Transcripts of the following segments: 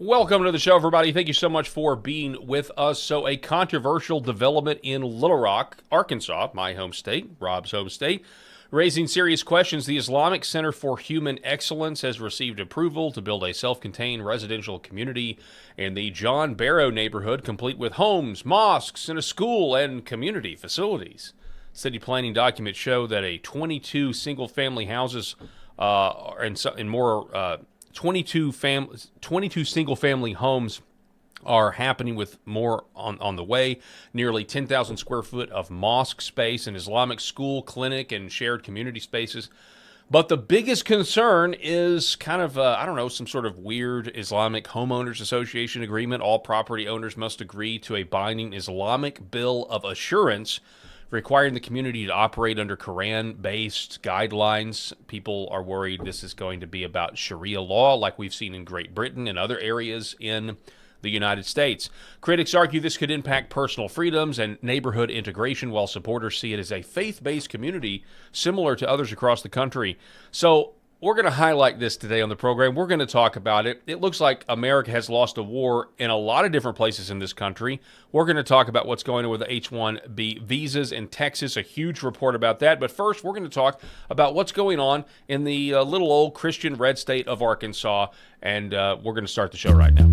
Welcome to the show, everybody. Thank you so much for being with us. So, a controversial development in Little Rock, Arkansas, my home state, Rob's home state, raising serious questions. The Islamic Center for Human Excellence has received approval to build a self-contained residential community in the John Barrow neighborhood, complete with homes, mosques, and a school and community facilities. City planning documents show that 22 single-family houses and more 22 single-family homes are happening, with more on the way. Nearly 10,000 square foot of mosque space, an Islamic school, clinic, and shared community spaces. But the biggest concern is kind of, some sort of weird Islamic Homeowners Association agreement. All property owners must agree to a binding Islamic Bill of Assurance, requiring the community to operate under Quran-based guidelines. People are worried this is going to be about Sharia law, like we've seen in Great Britain and other areas in the United States. Critics argue this could impact personal freedoms and neighborhood integration, while supporters see it as a faith-based community similar to others across the country. So we're going to highlight this today on the program. We're going to talk about it. It looks like America has lost a war in a lot of different places in this country. We're going to talk about what's going on with the H-1B visas in Texas, a huge report about that. But first, we're going to talk about what's going on in the little old Christian red state of Arkansas. And we're going to start the show right now.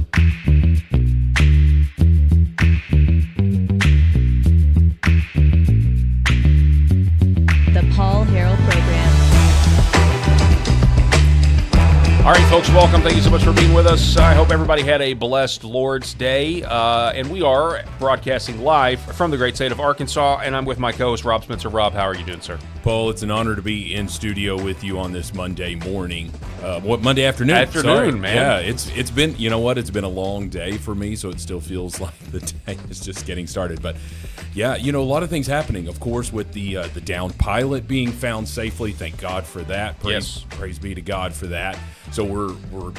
The Paul Harrell Program. All right, folks, welcome. Thank you so much for being with us. I hope everybody had a blessed Lord's Day. And we are broadcasting live from the great state of Arkansas, and I'm with my co-host, Rob Spencer. Rob, how are you doing, sir? Paul, it's an honor to be in studio with you on this Monday morning. Monday afternoon? Afternoon, man. Yeah, it's been, you know what, it's been a long day for me, so it still feels like the day is just getting started. But yeah, a lot of things happening, of course, with the downed pilot being found safely. Thank God for that. Praise be to God for that. So we're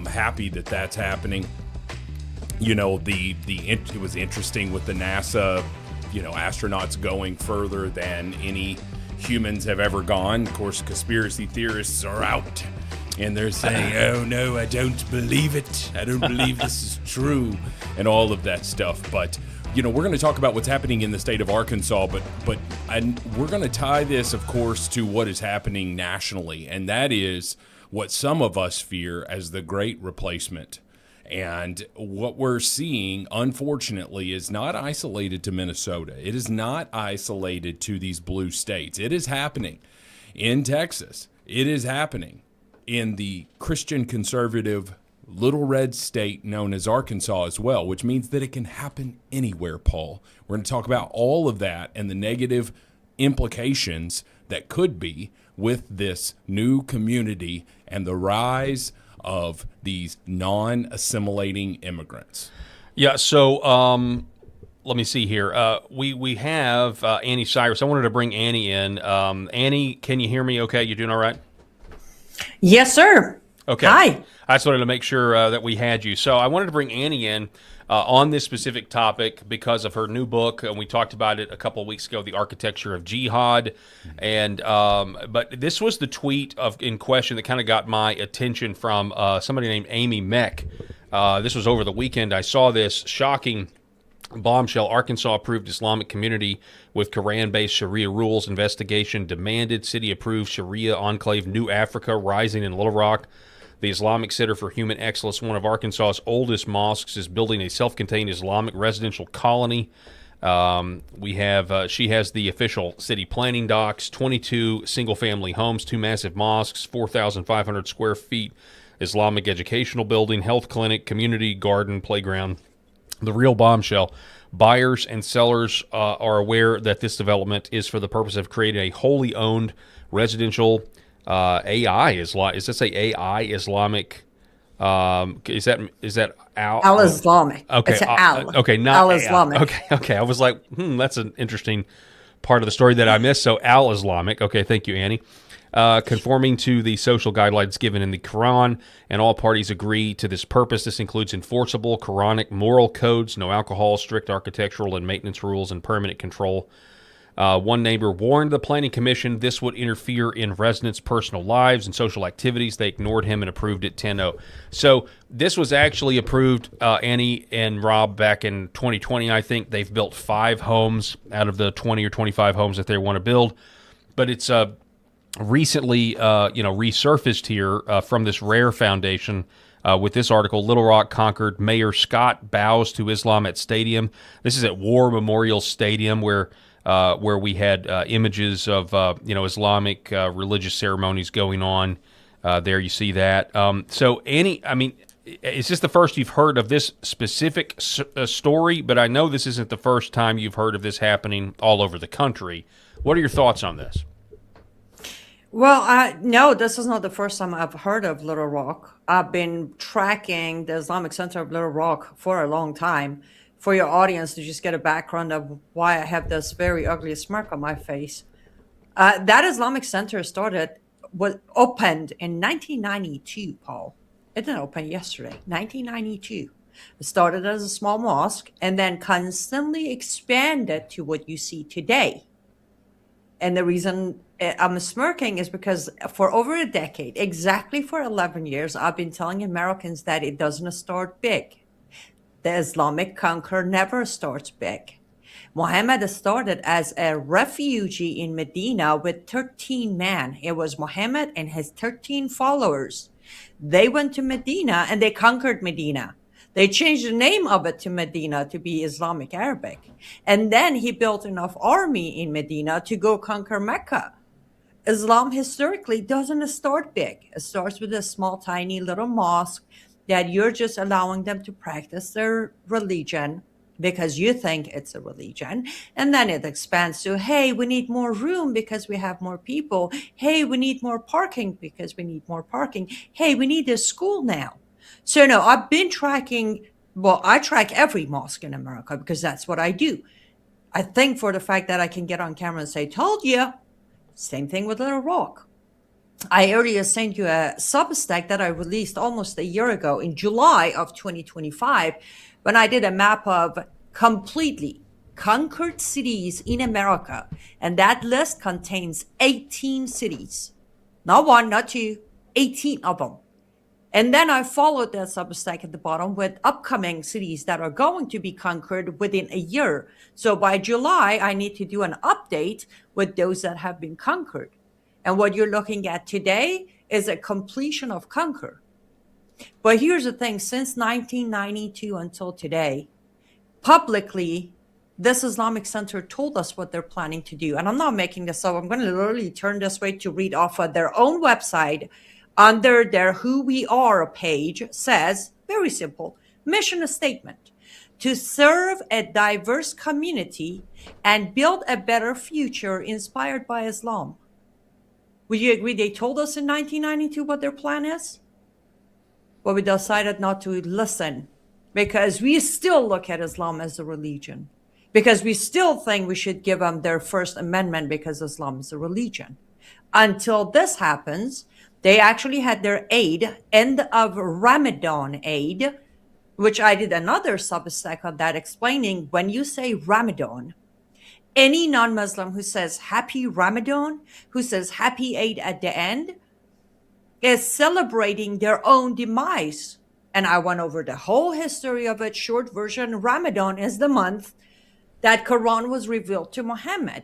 happy that that's happening. It was interesting with the NASA, astronauts going further than any humans have ever gone. Of course, conspiracy theorists are out, and they're saying, "Oh no, I don't believe it. I don't believe this is true," and all of that stuff. But we're going to talk about what's happening in the state of Arkansas, but we're going to tie this, of course, to what is happening nationally, and that is what some of us fear as the Great Replacement. And what we're seeing, unfortunately, is not isolated to Minnesota. It is not isolated to these blue states. It is happening in Texas. It is happening in the Christian conservative little red state known as Arkansas as well, which means that it can happen anywhere, Paul. We're going to talk about all of that and the negative implications that could be with this new community and the rise of these non-assimilating immigrants. Yeah, so let me see here. We have Annie Cyrus. I wanted to bring Annie in. Annie, can you hear me okay? You doing all right? Yes, sir. Okay. Hi. I just wanted to make sure that we had you. So I wanted to bring Annie in on this specific topic because of her new book, and we talked about it a couple of weeks ago, The Architecture of Jihad. And but this was the tweet in question that kind of got my attention from somebody named Amy Meck. This was over the weekend. I saw this shocking bombshell. Arkansas approved Islamic community with Quran-based Sharia rules. Investigation demanded. City approved Sharia Enclave New Africa rising in Little Rock. The Islamic Center for Human Excellence, one of Arkansas's oldest mosques, is building a self-contained Islamic residential colony. She has the official city planning docs, 22 single-family homes, 2 massive mosques, 4,500 square feet, Islamic educational building, health clinic, community garden, playground. The real bombshell: buyers and sellers are aware that this development is for the purpose of creating a wholly owned residential Does that say AI Islamic? Is that Al-Islamic? Okay. It's Al. Okay. Not Al-Islamic. Okay. I was like, that's an interesting part of the story that I missed. So Al-Islamic. Okay. Thank you, Annie. Conforming to the social guidelines given in the Quran, and all parties agree to this purpose. This includes enforceable Quranic moral codes, no alcohol, strict architectural and maintenance rules, and permanent control One neighbor warned the planning commission this would interfere in residents' personal lives and social activities. They ignored him and approved it 10-0. So this was actually approved, Annie and Rob, back in 2020. I think they've built 5 homes out of the 20 or 25 homes that they want to build. But it's recently, resurfaced here from this rare foundation with this article. Little Rock conquered. Mayor Scott bows to Islam at stadium. This is at War Memorial Stadium where we had images of Islamic religious ceremonies going on. There you see that. So Annie, I mean, is this the first you've heard of this specific story? But I know this isn't the first time you've heard of this happening all over the country. What are your thoughts on this? Well, no, this is not the first time I've heard of Little Rock. I've been tracking the Islamic Center of Little Rock for a long time. For your audience to just get a background of why I have this very ugly smirk on my face. That Islamic Center was opened in 1992, Paul. It didn't open yesterday, 1992. It started as a small mosque and then constantly expanded to what you see today. And the reason I'm smirking is because for over a decade, exactly for 11 years, I've been telling Americans that it doesn't start big. The Islamic conquer never starts big. Muhammad started as a refugee in Medina with 13 men. It was Muhammad and his 13 followers. They went to Medina and they conquered Medina. They changed the name of it to Medina to be Islamic Arabic. And then he built enough army in Medina to go conquer Mecca. Islam historically doesn't start big. It starts with a small, tiny little mosque that you're just allowing them to practice their religion because you think it's a religion. And then it expands to, hey, we need more room because we have more people. Hey, we need more parking because we need more parking. Hey, we need a school now. So no, I've been tracking, I track every mosque in America because that's what I do. I think for the fact that I can get on camera and say, told you. Same thing with Little Rock. I earlier sent you a Substack that I released almost a year ago in July of 2025 when I did a map of completely conquered cities in America. And that list contains 18 cities. Not one, not two, 18 of them. And then I followed that Substack at the bottom with upcoming cities that are going to be conquered within a year. So by July, I need to do an update with those that have been conquered. And what you're looking at today is a completion of conquer. But here's the thing, since 1992 until today, publicly, this Islamic Center told us what they're planning to do. And I'm not making this up. I'm going to literally turn this way to read off of their own website. Under their Who We Are page says, very simple, mission statement, to serve a diverse community and build a better future inspired by Islam. Would you agree they told us in 1992 what their plan is? But we decided not to listen because we still look at Islam as a religion, because we still think we should give them their First Amendment because Islam is a religion. Until this happens, they actually had their end of Ramadan Eid, which I did another Substack on that explaining when you say Ramadan, any non-Muslim who says happy Ramadan, who says happy Eid at the end, is celebrating their own demise. And I went over the whole history of it. Short version, Ramadan is the month that Quran was revealed to Muhammad.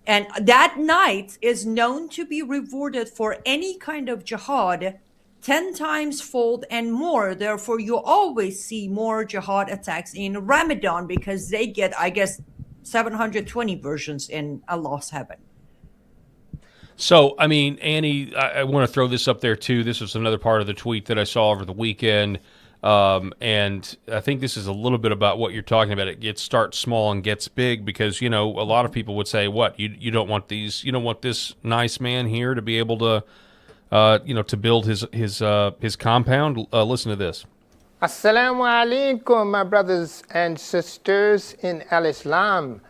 And that night is known to be rewarded for any kind of jihad 10 times fold and more. Therefore, you always see more jihad attacks in Ramadan because they get, I guess, 720 versions in Allah's heaven. So, I mean, Annie, I want to throw this up there too. This was another part of the tweet that I saw over the weekend. And I think this is a little bit about what you're talking about. It starts small and gets big because, a lot of people would say, what, you don't want you don't want this nice man here to be able to, to build his compound. Listen to this. Assalamu alaikum, my brothers and sisters in Al-Islam.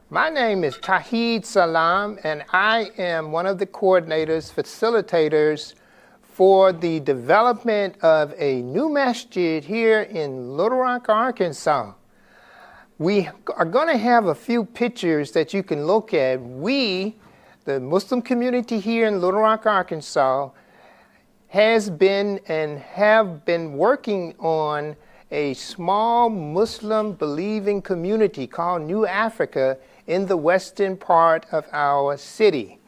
My name is Tahid Salam, and I am one of the coordinators, facilitators for the development of a new masjid here in Little Rock, Arkansas. We are going to have a few pictures that you can look at. We, the Muslim community here in Little Rock, Arkansas, has been and have been working on a small Muslim believing community called New Africa in the western part of our city.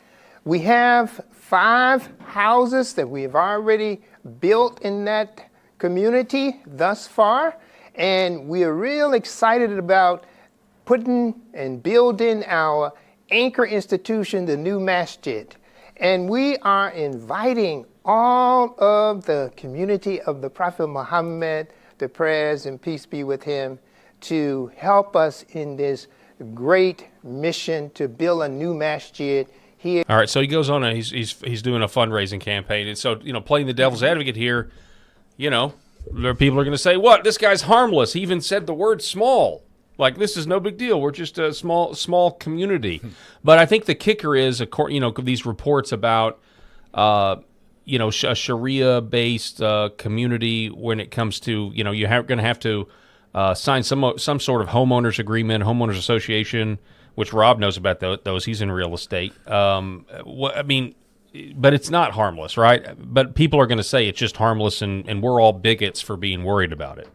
We have 5 houses that we have already built in that community thus far, and we are real excited about putting and building our anchor institution, the new masjid. And we are inviting all of the community of the Prophet Muhammad, the prayers and peace be with him, to help us in this great mission to build a new masjid here. All right, so he goes on and he's doing a fundraising campaign. And so, playing the devil's advocate here, people are going to say, what? This guy's harmless. He even said the word small. Like, this is no big deal. We're just a small community. But I think the kicker is, these reports about, a Sharia-based community when it comes to, you're going to have to sign some sort of homeowners agreement, homeowners association, which Rob knows about those. He's in real estate. But it's not harmless, right? But people are going to say it's just harmless, and we're all bigots for being worried about it.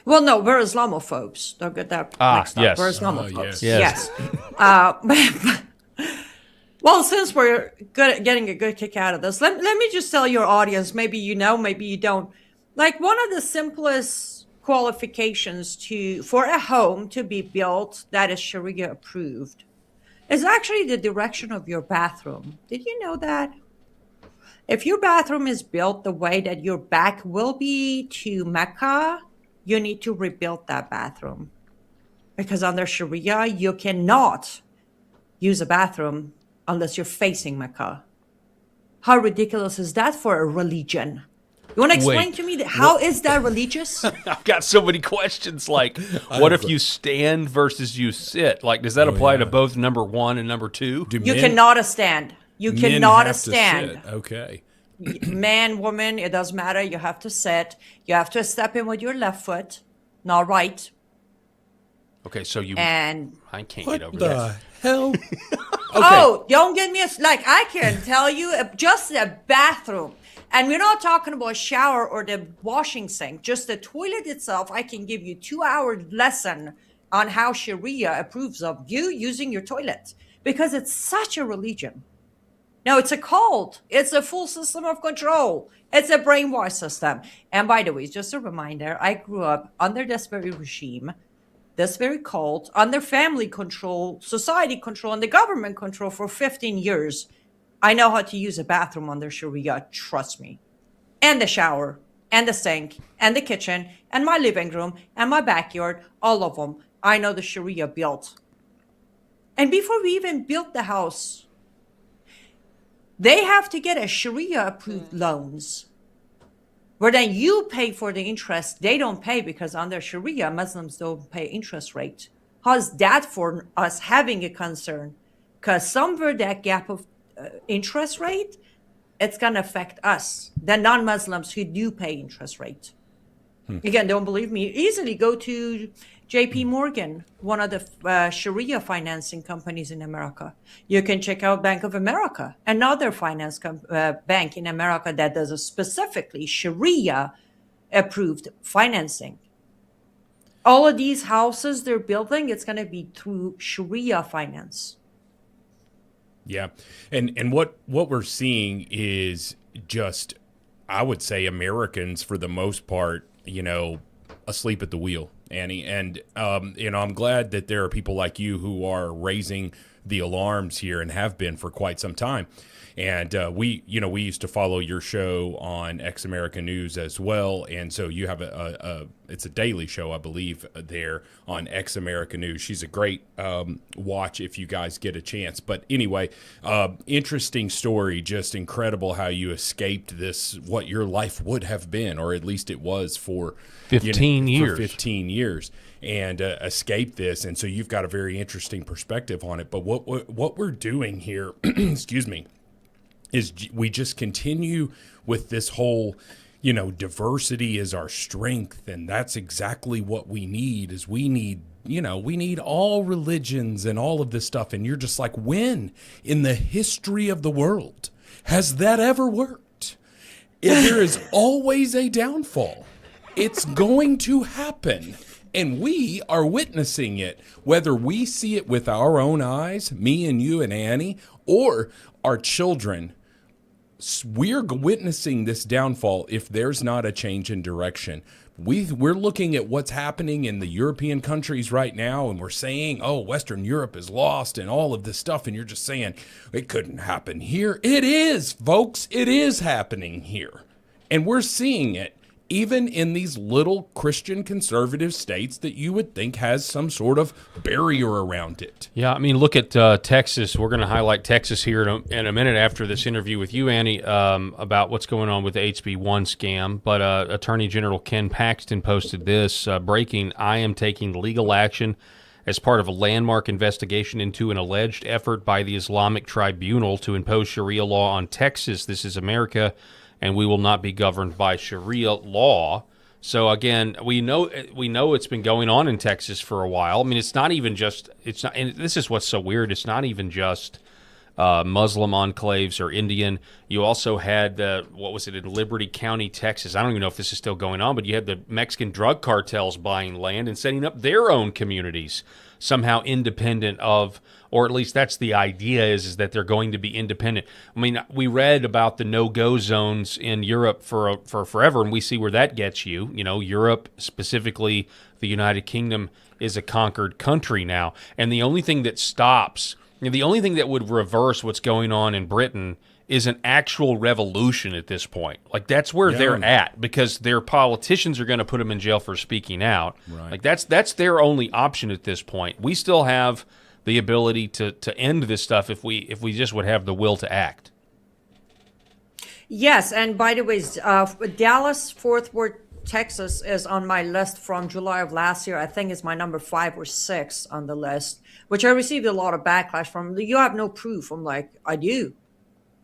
Well, no, we're Islamophobes. Don't get that mixed up. Yes. We're Islamophobes. Yes. Well, since we're getting a good kick out of this, let me just tell your audience, maybe you know, maybe you don't. Like, one of the simplest qualifications for a home to be built that is Sharia approved is actually the direction of your bathroom. Did you know that? If your bathroom is built the way that your back will be to Mecca, you need to rebuild that bathroom. Because under Sharia, you cannot use a bathroom unless you're facing Mecca. How ridiculous is that for a religion? You want to explain to me how is that religious? I've got so many questions. Like, what if you stand versus you sit? Like, does that apply to both number 1 and number 2? You cannot stand. You cannot stand. Okay. Man, woman, it doesn't matter. You have to sit. You have to step in with your left foot, not right. Okay, so and I can't What get over the that. hell? Okay. Oh, don't get me I can tell you just a bathroom. And we're not talking about a shower or the washing sink, just the toilet itself. I can give you 2-hour lesson on how Sharia approves of you using your toilet, because it's such a religion. No, it's a cult. It's a full system of control. It's a brainwash system. And by the way, just a reminder, I grew up under this very regime, this very cult, under family control, society control, and the government control for 15 years. I know how to use a bathroom under Sharia, trust me. And the shower, and the sink, and the kitchen, and my living room, and my backyard, all of them. I know the Sharia built. And before we even built the house, they have to get a Sharia-approved loans, where then you pay for the interest. They don't pay, because under Sharia, Muslims don't pay interest rate. How's that for us having a concern? Because somewhere that gap of interest rate, it's going to affect us, the non-Muslims who do pay interest rate. Again, don't believe me? Easily go to JP Morgan, one of the Sharia financing companies in America. You can check out Bank of America, another finance bank in America that does a specifically Sharia approved financing. All of these houses they're building, it's going to be through Sharia finance. Yeah. And what we're seeing is just, I would say, Americans for the most part, asleep at the wheel, Annie. And, I'm glad that there are people like you who are raising the alarms here and have been for quite some time. And we used to follow your show on Ex America News as well. And so you have it's a daily show, I believe, there on Ex America News. She's a great watch if you guys get a chance. But anyway, interesting story, just incredible how you escaped this, what your life would have been, or at least it was for 15 years. For 15 years. And escape this. And so you've got a very interesting perspective on it. But what we're doing here, excuse me, is we just continue with this whole diversity is our strength, and that's exactly what we need. We need all religions and all of this stuff. And you're just like, when in the history of the world has that ever worked? There is always a downfall. It's going to happen. And we are witnessing it, whether we see it with our own eyes, me and you and Annie, or our children. We're witnessing this downfall if there's not a change in direction. We're looking at what's happening in the European countries right now, and we're saying, oh, Western Europe is lost and all of this stuff, and you're just saying, it couldn't happen here. It is, folks. It is happening here. And we're seeing it even in these little Christian conservative states that you would think has some sort of barrier around it. Yeah, I mean, look at Texas. We're going to highlight Texas here in a minute after this interview with you, Annie, about what's going on with the HB1 scam. But Attorney General Ken Paxton posted this, breaking, I am taking legal action as part of a landmark investigation into an alleged effort by the Islamic Tribunal to impose Sharia law on Texas. This is America, and we will not be governed by Sharia law. So again, we know it's been going on in Texas for a while. I mean, and this is what's so weird. It's not even just Muslim enclaves or Indian. You also had in Liberty County, Texas. I don't even know if this is still going on, but you had the Mexican drug cartels buying land and setting up their own communities, somehow independent of, or at least that's the idea is that they're going to be independent. I mean, we read about the no-go zones in Europe for forever, and we see where that gets you. Europe, specifically the United Kingdom, is a conquered country now. And the only thing that stops, the only thing that would reverse what's going on in Britain is an actual revolution at this point. Like, that's where they're at, because their politicians are going to put them in jail for speaking out. Right. Like, that's their only option at this point. We still have the ability to end this stuff if we just would have the will to act. Yes, and by the way, Dallas, Fort Worth, Texas is on my list from July of last year. I think it's my number 5 or 6 on the list, which I received a lot of backlash from. You have no proof. I'm like, I do.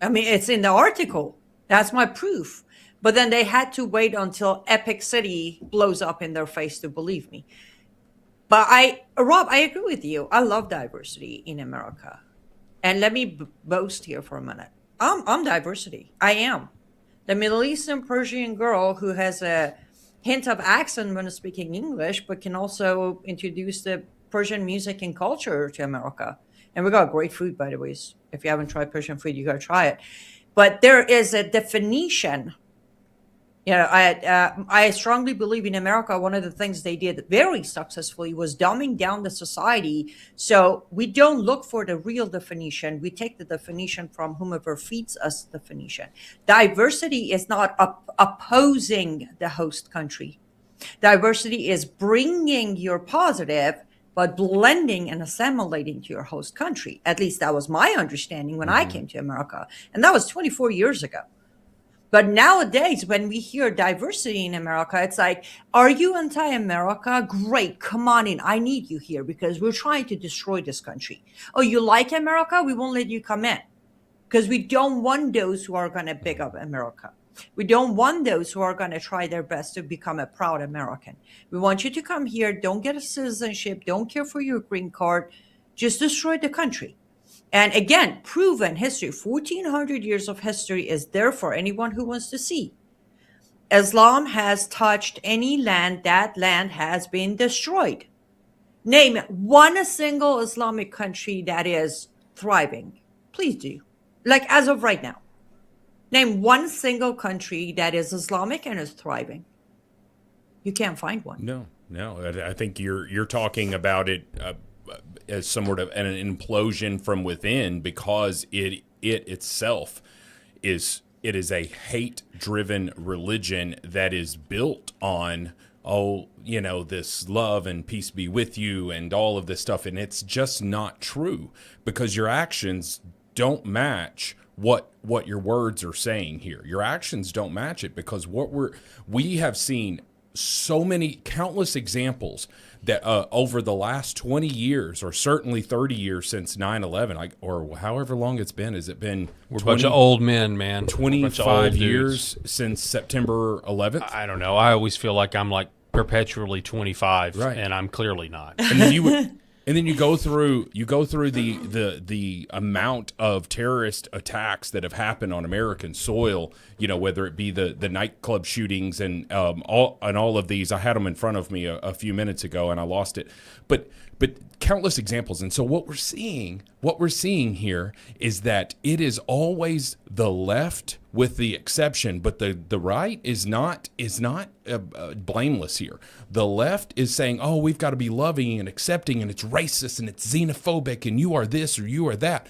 I mean, it's in the article. That's my proof. But then they had to wait until Epic City blows up in their face to believe me. But Rob, I agree with you. I love diversity in America. And let me boast here for a minute. I'm diversity. I am. The Middle Eastern Persian girl who has a hint of accent when speaking English, but can also introduce the Persian music and culture to America. And we got great food, by the way. If you haven't tried Persian food, you got to try it. But there is a definition. I strongly believe in America, one of the things they did very successfully was dumbing down the society. So we don't look for the real definition. We take the definition from whomever feeds us the definition. Diversity is not opposing the host country. Diversity is bringing your positive, but blending and assimilating to your host country. At least that was my understanding when I came to America. And that was 24 years ago. But nowadays, when we hear diversity in America, it's like, are you anti-America? Great, come on in. I need you here because we're trying to destroy this country. Oh, you like America? We won't let you come in because we don't want those who are going to big up America. We don't want those who are going to try their best to become a proud American. We want you to come here. Don't get a citizenship. Don't care for your green card. Just destroy the country. And again, proven history, 1,400 years of history is there for anyone who wants to see. Islam has touched any land, that land has been destroyed. Name one single Islamic country that is thriving. Please do. Like as of right now. Name one single country that is Islamic and is thriving. You can't find one. No. I think you're talking about it as somewhat of an implosion from within, because it itself is a hate-driven religion that is built on this love and peace be with you and all of this stuff, and it's just not true because your actions don't match what your words are saying here. Your actions don't match it because we have seen so many countless examples that over the last 20 years, or certainly 30 years since 9/11, or however long it's been. Has it been We're a bunch of old men, man. 25 years since September 11th? I don't know. I always feel like I'm like perpetually 25, Right. and I'm clearly not. And then you go through the amount of terrorist attacks that have happened on American soil. Whether it be the nightclub shootings and all of these. I had them in front of me a few minutes ago and I lost it. But countless examples. And so what we're seeing here is that it is always the left, with the exception, but the right is not blameless here. The left is saying, "Oh, we've got to be loving and accepting, and it's racist and it's xenophobic, and you are this or you are that."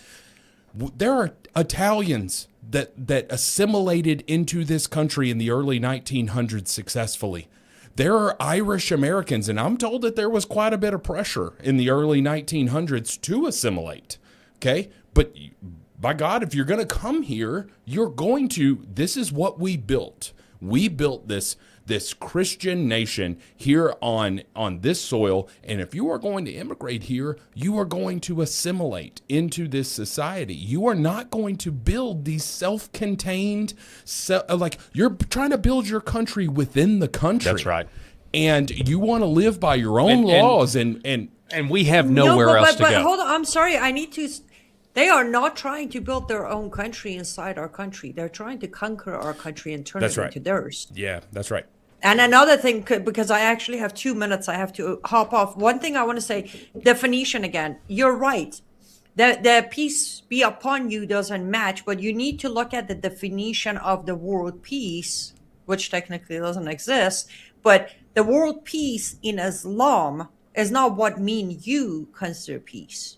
There are Italians that assimilated into this country in the early 1900s successfully. There are Irish Americans, and I'm told that there was quite a bit of pressure in the early 1900s to assimilate. Okay, but by God, if you're going to come here, this is what we built. We built this Christian nation here on this soil, and if you are going to immigrate here, you are going to assimilate into this society. You are not going to build these self-contained, you're trying to build your country within the country. That's right. And you want to live by your own laws, and we have nowhere else to go. Hold on, I'm sorry, they are not trying to build their own country inside our country. They're trying to conquer our country and turn it into theirs. Yeah, that's right. And another thing, because I actually have 2 minutes, I have to hop off. One thing I want to say, definition again. You're right. The peace be upon you doesn't match, but you need to look at the definition of the word peace, which technically doesn't exist. But the word peace in Islam is not what you consider peace.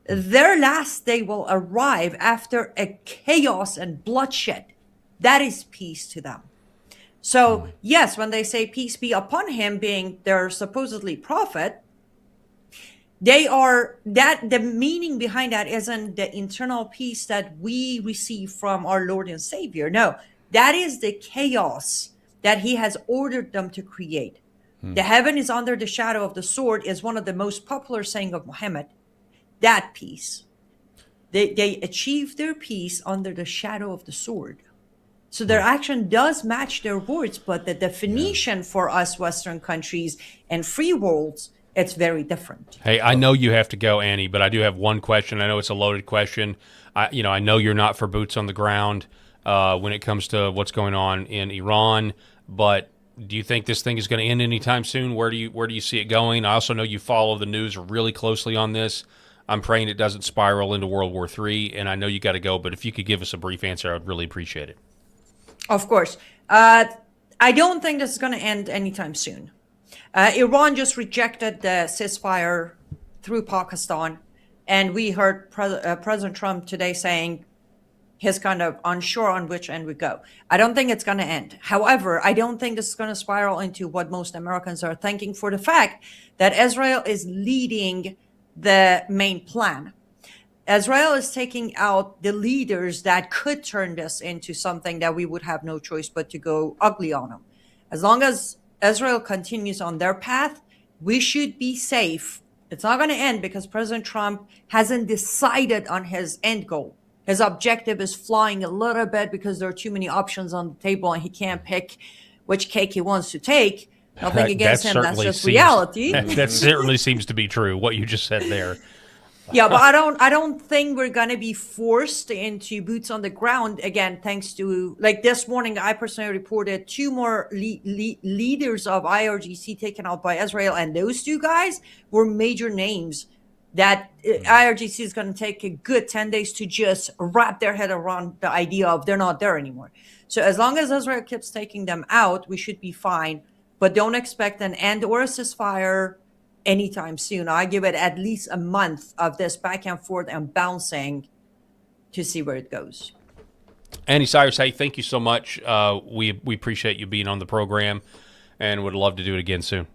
Their last day will arrive after a chaos and bloodshed. That is peace to them. So, yes, when they say peace be upon him, being their supposedly prophet, the meaning behind that isn't the internal peace that we receive from our Lord and Savior. No, that is the chaos that he has ordered them to create. The heaven is under the shadow of the sword is one of the most popular saying of Muhammad. That peace. They achieve their peace under the shadow of the sword. So their action does match their words, but the definition for us Western countries and free worlds, it's very different. Hey, I know you have to go, Annie, but I do have one question. I know it's a loaded question. I know you're not for boots on the ground when it comes to what's going on in Iran, but do you think this thing is going to end anytime soon? Where do you see it going? I also know you follow the news really closely on this. I'm praying it doesn't spiral into World War III, and I know you got to go, but if you could give us a brief answer, I'd really appreciate it. Of course. I don't think this is going to end anytime soon. Iran just rejected the ceasefire through Pakistan, and we heard President Trump today saying he's kind of unsure on which end we go. I don't think it's going to end. However, I don't think this is going to spiral into what most Americans are thinking, for the fact that Israel is leading the main plan. Israel is taking out the leaders that could turn this into something that we would have no choice but to go ugly on them. As long as Israel continues on their path, we should be safe. It's not going to end because President Trump hasn't decided on his end goal. His objective is flying a little bit because there are too many options on the table and he can't pick which cake he wants to take. Nothing against him, that's just reality. That certainly seems to be true, what you just said there. Yeah, but I don't think we're going to be forced into boots on the ground again, thanks to, like this morning, I personally reported 2 more leaders of IRGC taken out by Israel. And those 2 guys were major names that IRGC is going to take a good 10 days to just wrap their head around the idea of they're not there anymore. So as long as Israel keeps taking them out, we should be fine. But don't expect an end or a ceasefire anytime soon. I give it at least a month of this back and forth and bouncing to see where it goes. Annie Cyrus, hey, thank you so much. We appreciate you being on the program and would love to do it again soon.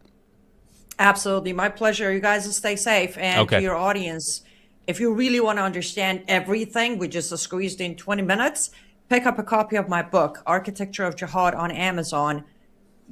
Absolutely. My pleasure. You guys stay safe. And to your audience, if you really want to understand everything, we just squeezed in 20 minutes, pick up a copy of my book, Architecture of Jihad, on Amazon.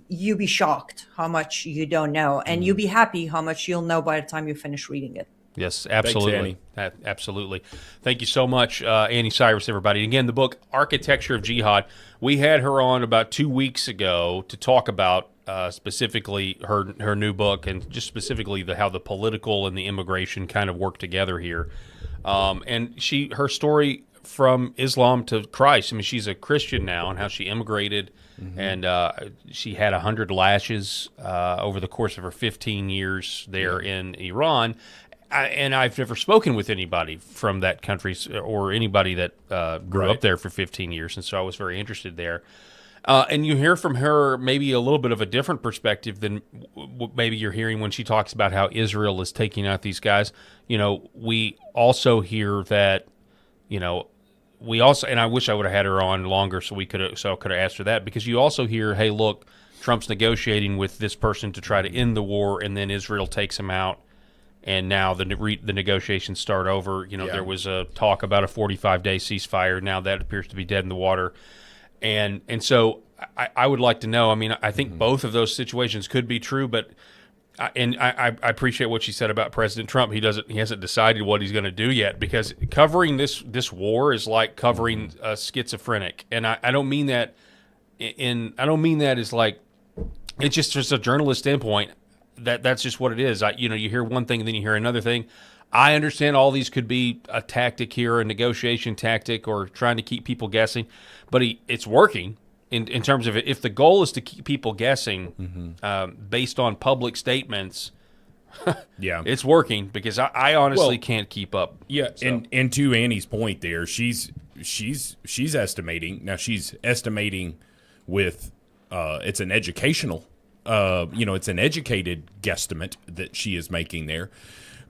you be shocked how much you don't know, and you be happy how much you'll know by the time you finish reading it. Yes, absolutely. Absolutely. Thank you so much, Annie Cyrus, everybody. Again, the book, Architecture of Jihad. We had her on about 2 weeks ago to talk about specifically her new book, and just specifically how the political and the immigration kind of work together here. And her story from Islam to Christ. I mean, she's a Christian now, and how she immigrated, and she had 100 lashes over the course of her 15 years there in Iran. And I've never spoken with anybody from that country or anybody that grew up there for 15 years, and so I was very interested there. And you hear from her maybe a little bit of a different perspective than maybe you're hearing when she talks about how Israel is taking out these guys. We also hear that, and I wish I would have had her on longer so I could have asked her that, because you also hear, hey, look, Trump's negotiating with this person to try to end the war, and then Israel takes him out. And now the negotiations start over. There was a talk about a 45-day ceasefire. Now that appears to be dead in the water. And so I would like to know. I mean, I think both of those situations could be true, but I appreciate what she said about President Trump. He hasn't decided what he's going to do yet, because covering this war is like covering a schizophrenic. And I don't mean that as like, it's just a journalist standpoint. That's just what it is. You hear one thing and then you hear another thing. I understand all these could be a tactic here, a negotiation tactic, or trying to keep people guessing, but it's working in terms of it. If the goal is to keep people guessing based on public statements, it's working, because I honestly can't keep up. Yeah, so. and to Annie's point there, she's estimating. Now she's estimating with it's an educational. It's an educated guesstimate that she is making there,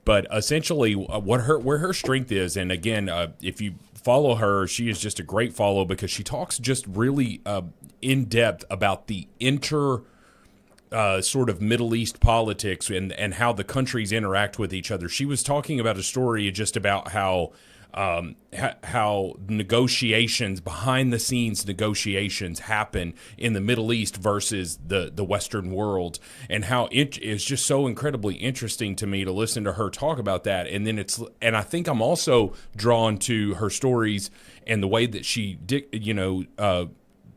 but essentially, where her strength is, and again, if you follow her, she is just a great follow, because she talks just really in depth about the sort of Middle East politics and how the countries interact with each other. She was talking about a story just about how negotiations, behind the scenes negotiations, happen in the Middle East versus the Western world, and how it is just so incredibly interesting to me to listen to her talk about that. And I think I'm also drawn to her stories and the way that she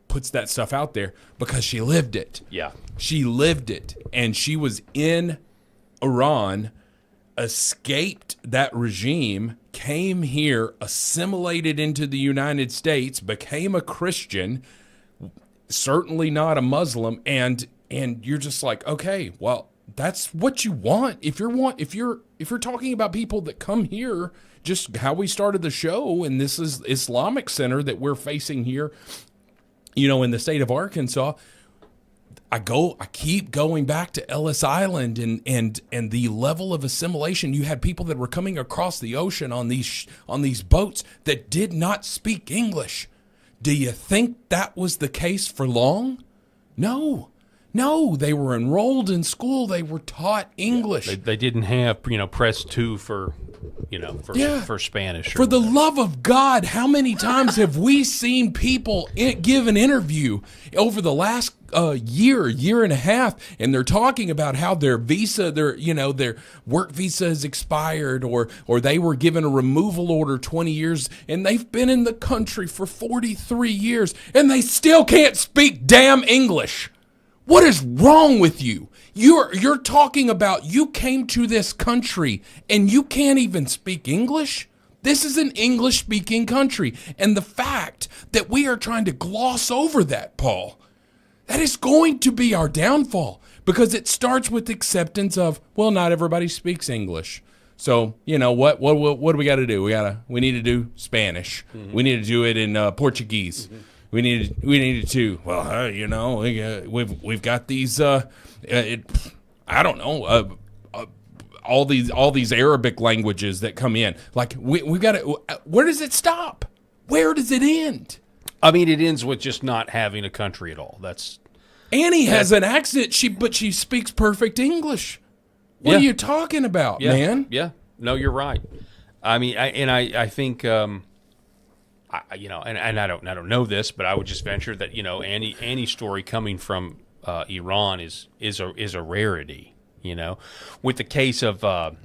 puts that stuff out there, because she lived it. Yeah, she lived it, and she was in Iran, escaped that regime, came here, assimilated into the United States, became a Christian, certainly not a Muslim, and you're just like, okay, well, that's what you want. If you're talking about people that come here, just how we started the show, and this is Islamic Center that we're facing here, in the state of Arkansas. I keep going back to Ellis Island and the level of assimilation. You had people that were coming across the ocean on these boats that did not speak English. Do you think that was the case for long? No, they were enrolled in school. They were taught English. Yeah, they didn't have press 2 for Spanish. For the love of God, how many times have we seen people give an interview over the last year and a half, and they're talking about how their visa, their work visa is expired, or they were given a removal order 20 years, and they've been in the country for 43 years, and they still can't speak damn English. What is wrong with you? You're talking about you came to this country and you can't even speak English? This is an English-speaking country. And the fact that we are trying to gloss over that, Paul, that is going to be our downfall, because it starts with acceptance of, well, not everybody speaks English. So, what do we got to do? We need to do Spanish. Mm-hmm. We need to do it in Portuguese. Mm-hmm. We needed to. Well, we've got these. I don't know. All these Arabic languages that come in. Like we got to. Where does it stop? Where does it end? I mean, it ends with just not having a country at all. Annie has an accent. But she speaks perfect English. What are you talking about, man? Yeah. No, you're right. I mean, I think. And I don't know this, but I would just venture that Annie's story coming from Iran is a rarity. You know, with the case of El-Asai,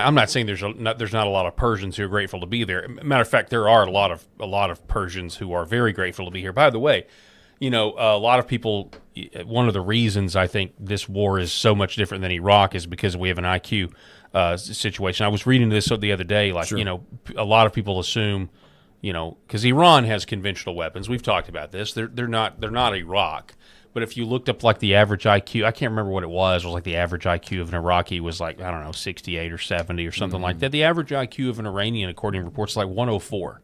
I'm not saying there's not a lot of Persians who are grateful to be there. Matter of fact, there are a lot of Persians who are very grateful to be here. By the way, you know, a lot of people. One of the reasons I think this war is so much different than Iraq is because we have an IQ situation. I was reading this the other day. Like, Sure. you know, a lot of people assume, you know, because Iran has conventional weapons. We've talked about this. They're not Iraq. But if you looked up like the average IQ, I can't remember what it was. It was like the average IQ of an Iraqi was like, I don't know, 68 or 70 or something like that. The average IQ of an Iranian, according to reports, is like 104.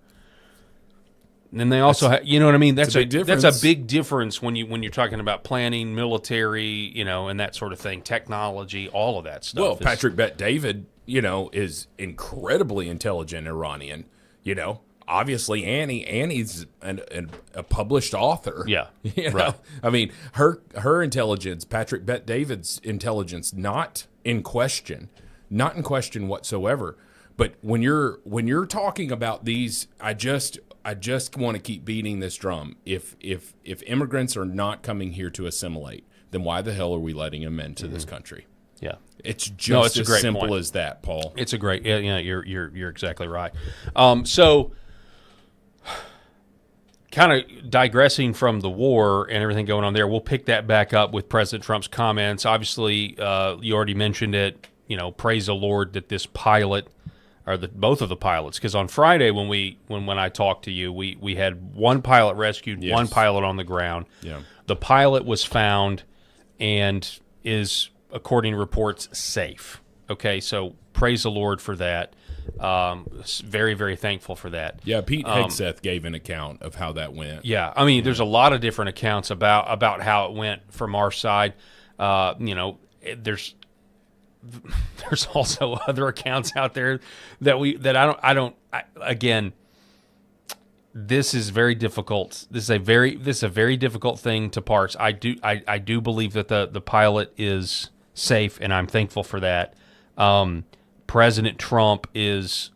And then they also, you know what I mean? That's a big difference. That's a big difference when you're talking about planning, military, you know, and that sort of thing, technology, all of that stuff. Well, Patrick Bet David, you know, is incredibly intelligent Iranian. You know, obviously Annie's a published author. Yeah, you know? right. I mean, her intelligence, Patrick Bet David's intelligence, not in question whatsoever. But when you're talking about these, I just want to keep beating this drum. If immigrants are not coming here to assimilate, then why the hell are we letting them into this country? Yeah. It's just as simple point. as that, Paul. It's a great, yeah. You're exactly right. So, kind of digressing from the war and everything going on there, we'll pick that back up with President Trump's comments. Obviously, you already mentioned it. You know, praise the Lord that this pilot, or both of the pilots, because on Friday when I talked to you, we had one pilot rescued, Yes. one pilot on the ground. Yeah. The pilot was found and is, according to reports, safe. Okay, so praise the Lord for that. Very, very thankful for that. Yeah, Pete Hegseth gave an account of how that went. Yeah, I mean, there's a lot of different accounts about how it went from our side. You know, there's also other accounts out there again, this is very difficult. This is a very difficult thing to parse. I do believe that the pilot is safe, and I'm thankful for that. President Trump is,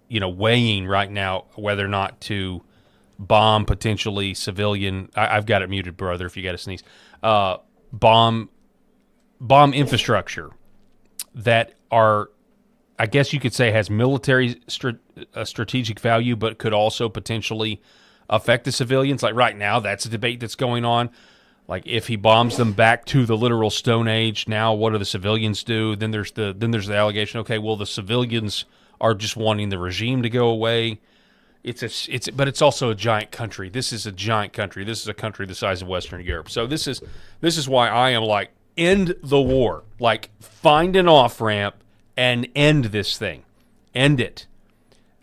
you know, weighing right now whether or not to bomb potentially civilian. I've got it muted, brother, if you got to sneeze. Bomb infrastructure that are, I guess you could say, has military strategic value, but could also potentially affect the civilians. Like right now, that's a debate that's going on. Like if he bombs them back to the literal Stone Age, now what do the civilians do? Then there's the allegation. Okay, well the civilians are just wanting the regime to go away. But it's also a giant country. This is a giant country. This is a country the size of Western Europe. So this is why I am like, end the war. Like, find an off ramp and end this thing. End it.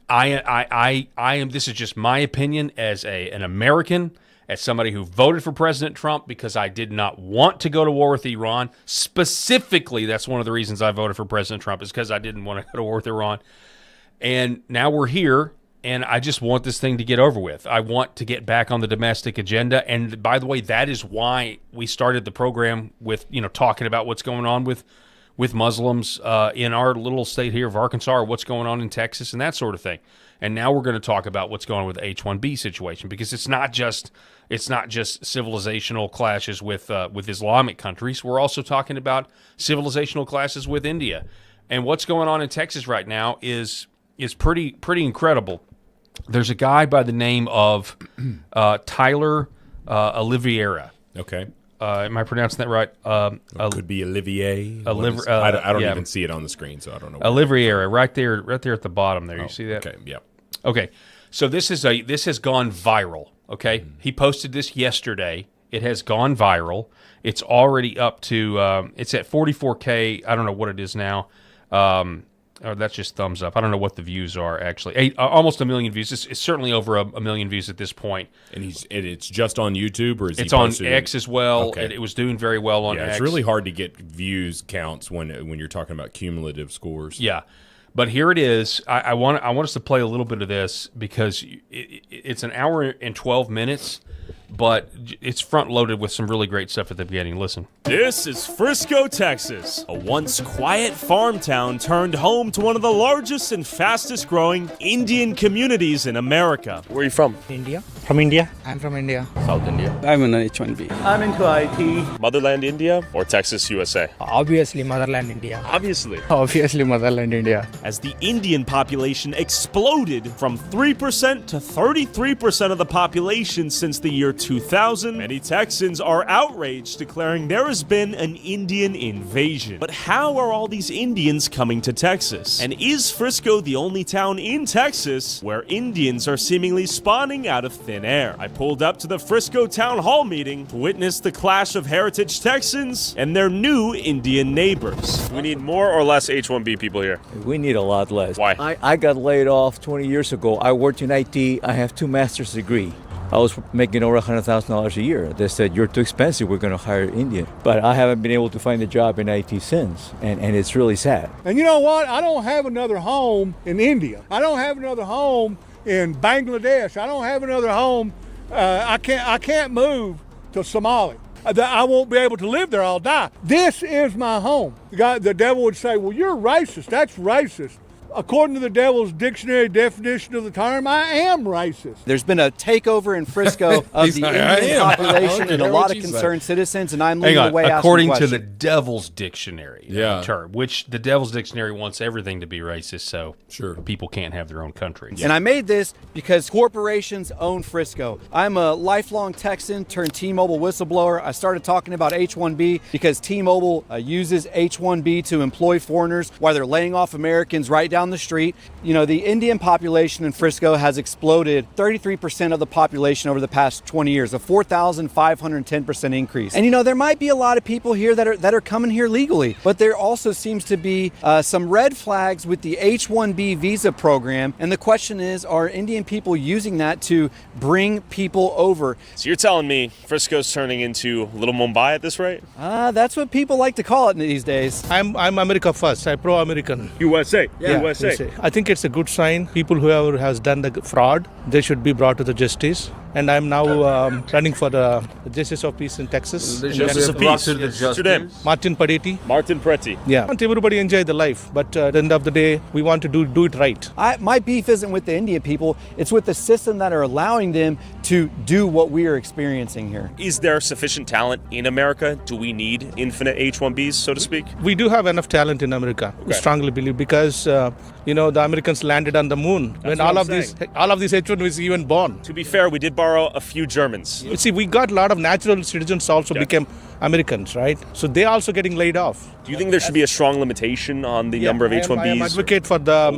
I am. This is just my opinion as an American, as somebody who voted for President Trump because I did not want to go to war with Iran. Specifically, that's one of the reasons I voted for President Trump, is because I didn't want to go to war with Iran. And now we're here, and I just want this thing to get over with. I want to get back on the domestic agenda. And by the way, that is why we started the program with, you know, talking about what's going on with Muslims in our little state here of Arkansas, or what's going on in Texas and that sort of thing. And now we're going to talk about what's going on with the H-1B situation, because it's not just civilizational clashes with Islamic countries. We're also talking about civilizational clashes with India. And what's going on in Texas right now is pretty incredible. There's a guy by the name of Tyler Oliveira. Okay. Am I pronouncing that right? Could be Olivier. I don't yeah. even see it on the screen, so I don't know. Oliveira, right there at the bottom there. You see that? Okay, yeah. Okay. So this has gone viral. Okay, He posted this yesterday. It has gone viral. It's already up to it's at 44K. I don't know what it is now. Or that's just thumbs up. I don't know what the views are actually. Almost 1 million views. It's certainly over a million views at this point. And it's just on YouTube, or is it's he on posted X as well. Okay. It was doing very well on Yeah, X. it's really hard to get views counts when you're talking about cumulative scores. Yeah, but here it is. I want us to play a little bit of this because it's an hour and 12 minutes, but it's front loaded with some really great stuff at the beginning. Listen. This is Frisco, Texas, a once quiet farm town turned home to one of the largest and fastest growing Indian communities in America. Where are you from? India. From India. I'm from India. South India. I'm an H1B. I'm into IT. Motherland India or Texas, USA? Obviously, Motherland India. Obviously, Motherland India. As the Indian population exploded from 3% to 33% of the population since the year 2000, many Texans are outraged, declaring there has been an Indian invasion. But how are all these Indians coming to Texas? And is Frisco the only town in Texas where Indians are seemingly spawning out of thin air? I pulled up to the Frisco Town Hall meeting to witness the clash of heritage Texans and their new Indian neighbors. Do we need more or less H-1B people here? We need a lot less. Why? I got laid off 20 years ago. I worked in IT. I have 2 master's degrees. I was making over $100,000 a year. They said, you're too expensive, we're going to hire Indian. But I haven't been able to find a job in IT since, and it's really sad. And you know what? I don't have another home in India. I don't have another home in Bangladesh. I don't have another home. I can't move to Somalia. I won't be able to live there. I'll die. This is my home. The devil would say, well, you're racist. That's racist. According to the devil's dictionary definition of the term, I am racist. There's been a takeover in Frisco of the Indian population and a lot of concerned citizens, and I'm leading the way. According to the devil's dictionary term, which the devil's dictionary wants everything to be racist, so people can't have their own country. And I made this because corporations own Frisco. I'm a lifelong Texan turned T-Mobile whistleblower. I started talking about H-1B because T-Mobile uses H-1B to employ foreigners while they're laying off Americans right down the street. You know, the Indian population in Frisco has exploded 33% of the population over the past 20 years, a 4,510% increase. And you know, there might be a lot of people here that are coming here legally, but there also seems to be some red flags with the H-1B visa program. And the question is, are Indian people using that to bring people over? So you're telling me Frisco's turning into Little Mumbai at this rate? That's what people like to call it these days. I'm America first. I'm pro-American. USA. USA. I think it's a good sign. People whoever has done the fraud, they should be brought to the justice. And I'm now running for the Justice of Peace in Texas. Justice of Peace. What's your name? Martin Paretti. Martin Paretti. Yeah. I want everybody enjoy the life, but at the end of the day, we want to do it right. My beef isn't with the Indian people. It's with the system that are allowing them to do what we are experiencing here. Is there sufficient talent in America? Do we need infinite H-1Bs, so to speak? We do have enough talent in America. Okay. We strongly believe because, you know, the Americans landed on the moon when all of these H-1Bs even born. To be fair, we did borrow a few Germans. You see, we got a lot of natural citizens also became Americans, right? So they're also getting laid off. Do you think there should be a strong limitation on the number of H-1Bs? I am advocate for the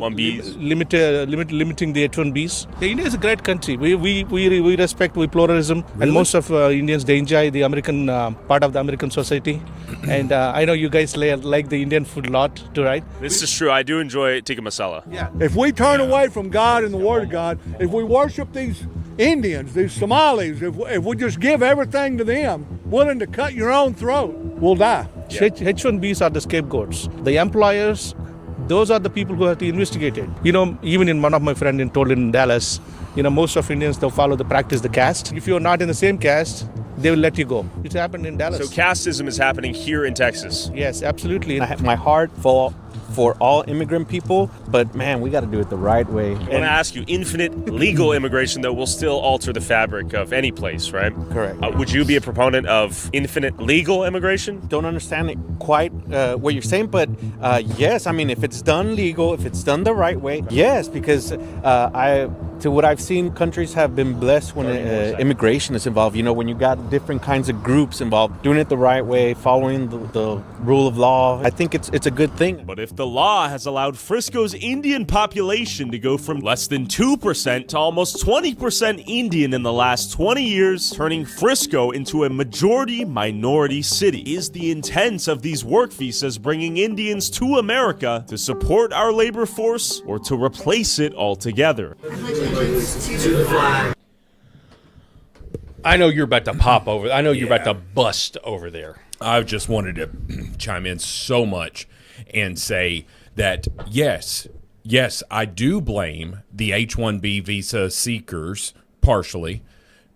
limiting the H-1Bs. India is a great country. We respect pluralism, and most of Indians, they enjoy the American part of the American society. And I know you guys like the Indian food a lot too, right? This is true. I do enjoy tikka masala. Yeah. If we turn away from God and the Word of God, if we worship these Indians, these Somalis, if we just give everything to them, willing to cut your own throat, we'll die. Yeah. H-1Bs are the scapegoats. The employers, those are the people who have to investigate it. You know, even in one of my friends told in Dallas, you know, most of Indians, they'll follow the practice, the caste. If you're not in the same caste, they will let you go. It happened in Dallas. So casteism is happening here in Texas? Yes, absolutely. I have my heart for all immigrant people, but man, we got to do it the right way. I want to ask you, infinite legal immigration, though, will still alter the fabric of any place, right? Correct. Would you be a proponent of infinite legal immigration? Don't understand it quite what you're saying, but yes, I mean, if it's done legal, if it's done the right way, yes, because to what I've seen, countries have been blessed when immigration is involved. You know, when you got different kinds of groups involved, doing it the right way, following the rule of law, I think it's a good thing. But if the law has allowed Frisco's Indian population to go from less than 2% to almost 20% Indian in the last 20 years, turning Frisco into a majority-minority city, is the intent of these work visas bringing Indians to America to support our labor force or to replace it altogether? I know you're about to pop over. I know you're about to bust over there. I just wanted to chime in so much and say that, yes, I do blame the H-1B visa seekers partially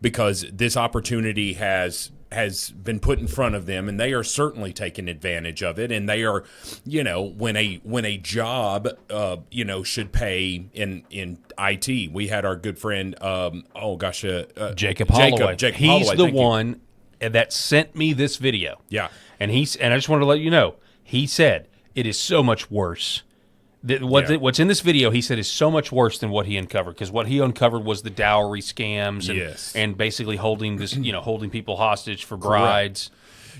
because this opportunity has has been put in front of them, and they are certainly taking advantage of it. And they are, when a job, should pay in IT. We had our good friend, Jacob Holloway. Jacob He's Holloway, the thank you. one that sent me this video. Yeah, and I just wanted to let you know, he said it is so much worse. What's in this video, he said, is so much worse than what he uncovered, because what he uncovered was the dowry scams and basically holding holding people hostage for brides.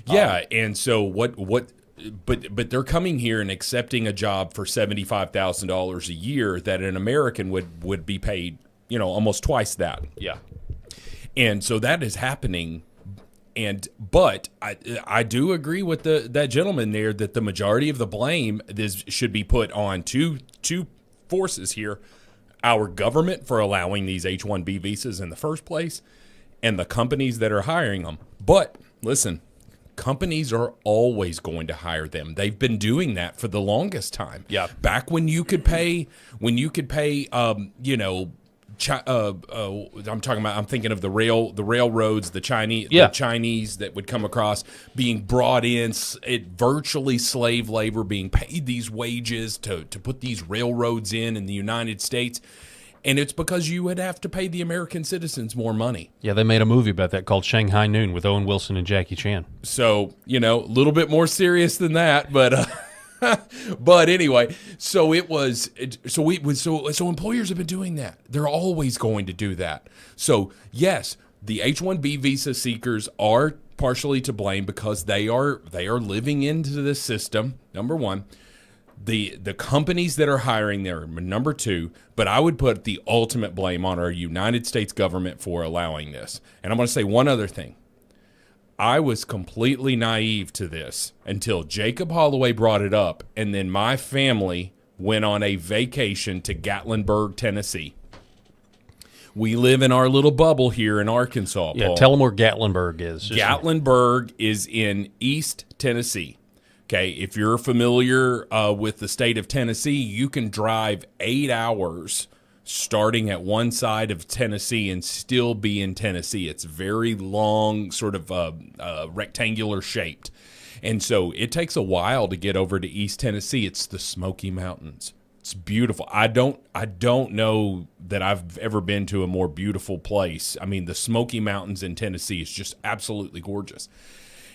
Yeah, and so but they're coming here and accepting a job for $75,000 a year that an American would be paid, almost twice that. Yeah, and so that is happening. But I do agree with that gentleman there that the majority of the blame should be put on two forces here: our government for allowing these H-1B visas in the first place, and the companies that are hiring them. But listen, companies are always going to hire them. They've been doing that for the longest time. Yeah, back when you could pay, I'm thinking of the railroads, the Chinese that would come across being brought in, virtually slave labor, being paid these wages to put these railroads in the United States. And it's because you would have to pay the American citizens more money. Yeah, they made a movie about that called Shanghai Noon with Owen Wilson and Jackie Chan. So, a little bit more serious than that, but but anyway, so employers have been doing that. They're always going to do that. So yes, the H-1B visa seekers are partially to blame because they are living into this system. Number one, the companies that are hiring there. Number two, but I would put the ultimate blame on our United States government for allowing this. And I'm going to say one other thing. I was completely naive to this until Jacob Holloway brought it up, and then my family went on a vacation to Gatlinburg, Tennessee. We live in our little bubble here in Arkansas, Yeah, Paul. tell them where Gatlinburg is. Gatlinburg is in East Tennessee. Okay, if you're familiar with the state of Tennessee, you can drive 8 hours starting at one side of Tennessee and still be in Tennessee. It's very long, sort of rectangular shaped. And so it takes a while to get over to East Tennessee. It's the Smoky Mountains. It's beautiful. I don't know that I've ever been to a more beautiful place. I mean, the Smoky Mountains in Tennessee is just absolutely gorgeous.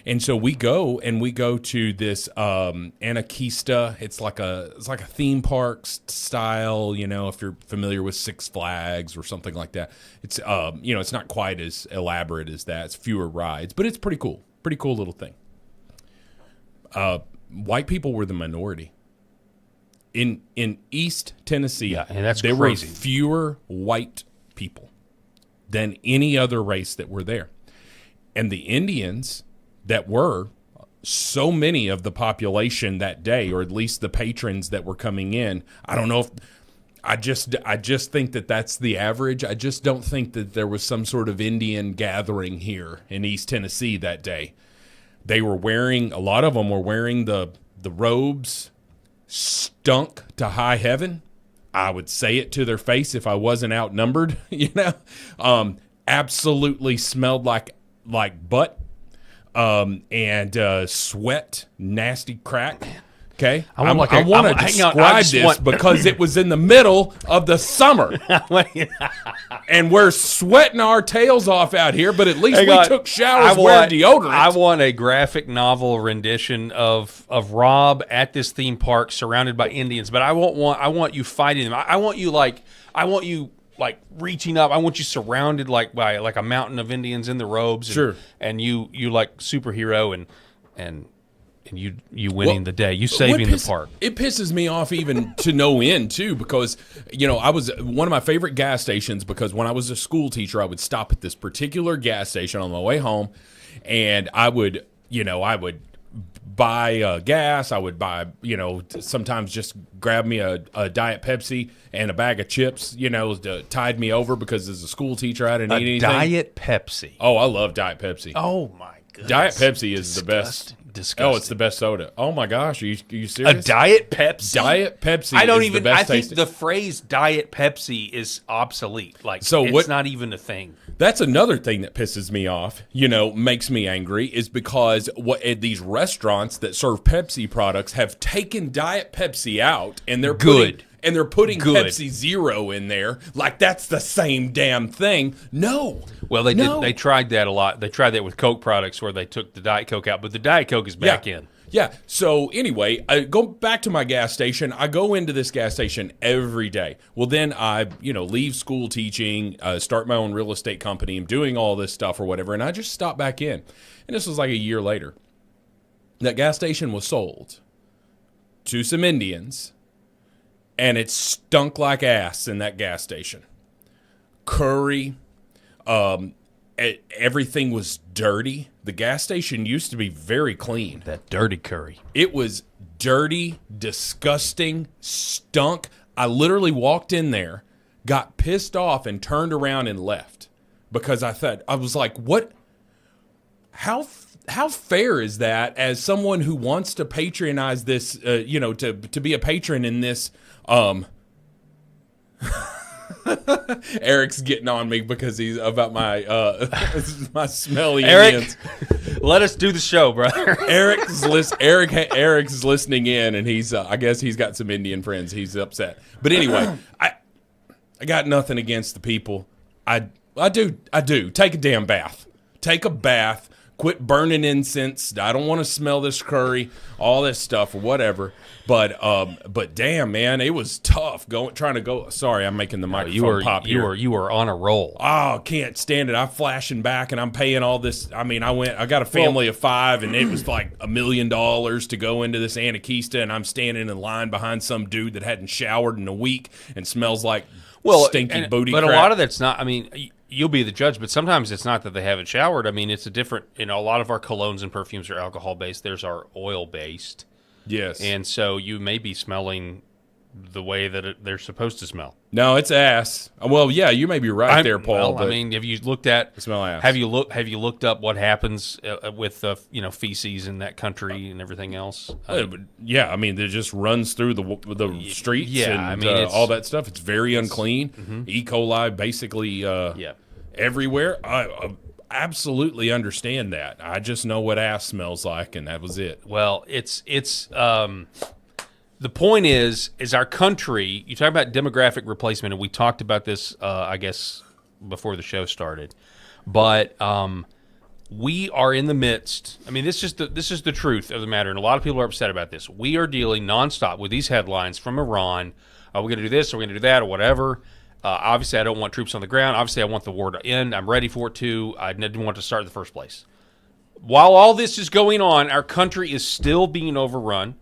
And so we go to this Anarchista. It's like a theme park style, if you're familiar with Six Flags or something like that. It's it's not quite as elaborate as that. It's fewer rides, but it's pretty cool. Pretty cool little thing. White people were the minority. In East Tennessee, yeah, and that's there crazy. were fewer white people than any other race that were there. And the Indians that were so many of the population that day, or at least the patrons that were coming in. I don't know if I just think that that's the average. I just don't think that there was some sort of Indian gathering here in East Tennessee that day. A lot of them were wearing the robes, stunk to high heaven. I would say it to their face if I wasn't outnumbered, absolutely smelled like butt. And sweat, nasty crack. Okay, I want to describe this because it was in the middle of the summer, and we're sweating our tails off out here. But at least we took showers wearing deodorant. I want a graphic novel rendition of Rob at this theme park, surrounded by Indians. But I want you fighting them. I want you reaching up. I want you surrounded by a mountain of Indians in the robes. Sure. And you like superhero and you winning the day. You saving the park. It pisses me off even to no end too, because I was one of my favorite gas stations, because when I was a school teacher, I would stop at this particular gas station on my way home, and I would buy gas. I would buy, sometimes just grab me a Diet Pepsi and a bag of chips, to tide me over, because as a school teacher, I didn't eat anything. Diet Pepsi. Oh, I love Diet Pepsi. Oh, my goodness. Diet Pepsi is the best. disgusting. Oh, it's the best soda. Oh my gosh, are you A serious? Diet Pepsi? Diet Pepsi. I don't is even. The best I think tasting. the phrase Diet Pepsi is obsolete. Like, So it's what- not even a thing. That's another thing that pisses me off, makes me angry, is because these restaurants that serve Pepsi products have taken Diet Pepsi out, and they're putting Good. Pepsi Zero in there, like that's the same damn thing. No. Well, they No. did. They tried that a lot. They tried that with Coke products, where they took the Diet Coke out, but the Diet Coke is back in. Yeah. So anyway, I go back to my gas station. I go into this gas station every day. Well, then I, leave school teaching, start my own real estate company. I'm doing all this stuff or whatever, and I just stop back in. And this was like a year later. That gas station was sold to some Indians, and it stunk like ass in that gas station. Curry, everything was dirty. The gas station used to be very clean. That dirty curry. It was dirty, disgusting, stunk. I literally walked in there, got pissed off, and turned around and left because I was like, what? How fair is that as someone who wants to patronize this, to be a patron in this, Eric's getting on me because he's about my my smelly Eric, Indians. let us do the show, brother. Eric's listening in, and he's I guess he's got some Indian friends. He's upset, but anyway, I got nothing against the people. I do take a damn bath. Take a bath. Quit burning incense. I don't want to smell this curry, all this stuff or whatever. But damn, man, it was tough trying to go. Sorry, I'm making the microphone pop here. You were on a roll. Oh, can't stand it. I'm flashing back and I'm paying all this. I mean, I got a family of 5, and it was like $1 million to go into this Anarchista, and I'm standing in line behind some dude that hadn't showered in a week and smells like stinky booty But crap. a lot of that's not. I mean, you'll be the judge, but sometimes it's not that they haven't showered. I mean, it's a different. A lot of our colognes and perfumes are alcohol based. Theirs are oil based. Yes. And so you may be smelling the way that they're supposed to smell. No, it's ass. Well, yeah, you may be right there, Paul. Well, I mean, have you looked at smell ass? Have you looked up what happens with feces in that country and everything else? Yeah, I mean, it just runs through the streets. Yeah, and I mean, all that stuff. It's very unclean. Mm-hmm. E. coli, basically, everywhere. I absolutely understand that. I just know what ass smells like, and that was it. Well, it's the point is our country. You talk about demographic replacement, and we talked about this, I guess, before the show started. But we are in the midst. I mean, this is the truth of the matter, and a lot of people are upset about this. We are dealing nonstop with these headlines from Iran. Are we going to do this? Are we going to do that? Or whatever. Obviously, I don't want troops on the ground. Obviously, I want the war to end. I'm ready for it to. I didn't want to start in the first place. While all this is going on, our country is still being overrun.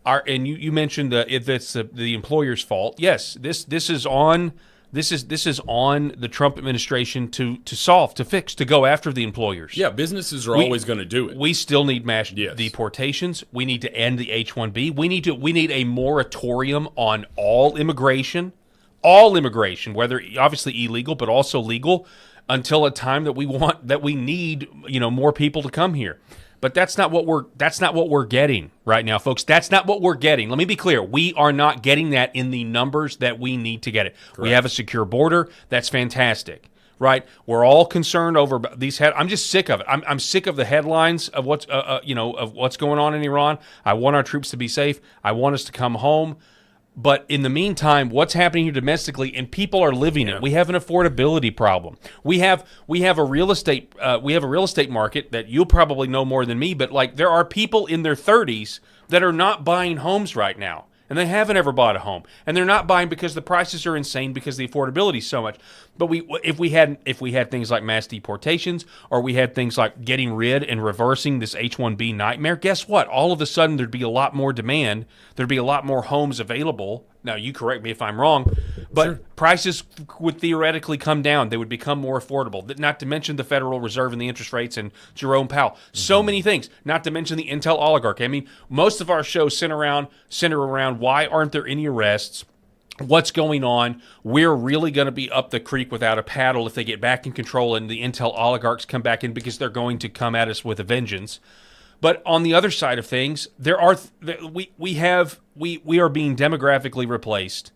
And you mentioned if it's the employer's fault. Yes, this is on the Trump administration to fix, to go after the employers. Yeah, businesses are always going to do it. We still need mass deportations. We need to end the H-1B. We need a moratorium on all immigration, whether obviously illegal but also legal, until a time that we need more people to come here. But that's not what we're getting right now, folks. That's not what we're getting. Let me be clear. We are not getting that in the numbers that we need to get it. Correct. We have a secure border. That's fantastic, right? We're all concerned over these. I'm just sick of it. I'm sick of the headlines of what's going on in Iran. I want our troops to be safe. I want us to come home. But in the meantime, what's happening here domestically, and people are living it. We have an affordability problem. We have a real estate market that you'll probably know more than me. But like, there are people in their 30s that are not buying homes right now, and they haven't ever bought a home, and they're not buying because the prices are insane because the affordability is so much. But if we had things like mass deportations, or we had things like getting rid and reversing this H-1B nightmare, guess what? All of a sudden there'd be a lot more demand. There'd be a lot more homes available. Now, you correct me if I'm wrong, but prices would theoretically come down. They would become more affordable. Not to mention the Federal Reserve and the interest rates and Jerome Powell. So many things. Not to mention the Intel oligarchy. I mean, most of our shows center around why aren't there any arrests? What's going on? We're really going to be up the creek without a paddle if they get back in control and the Intel oligarchs come back in, because they're going to come at us with a vengeance. But on the other side of things, we are being demographically replaced.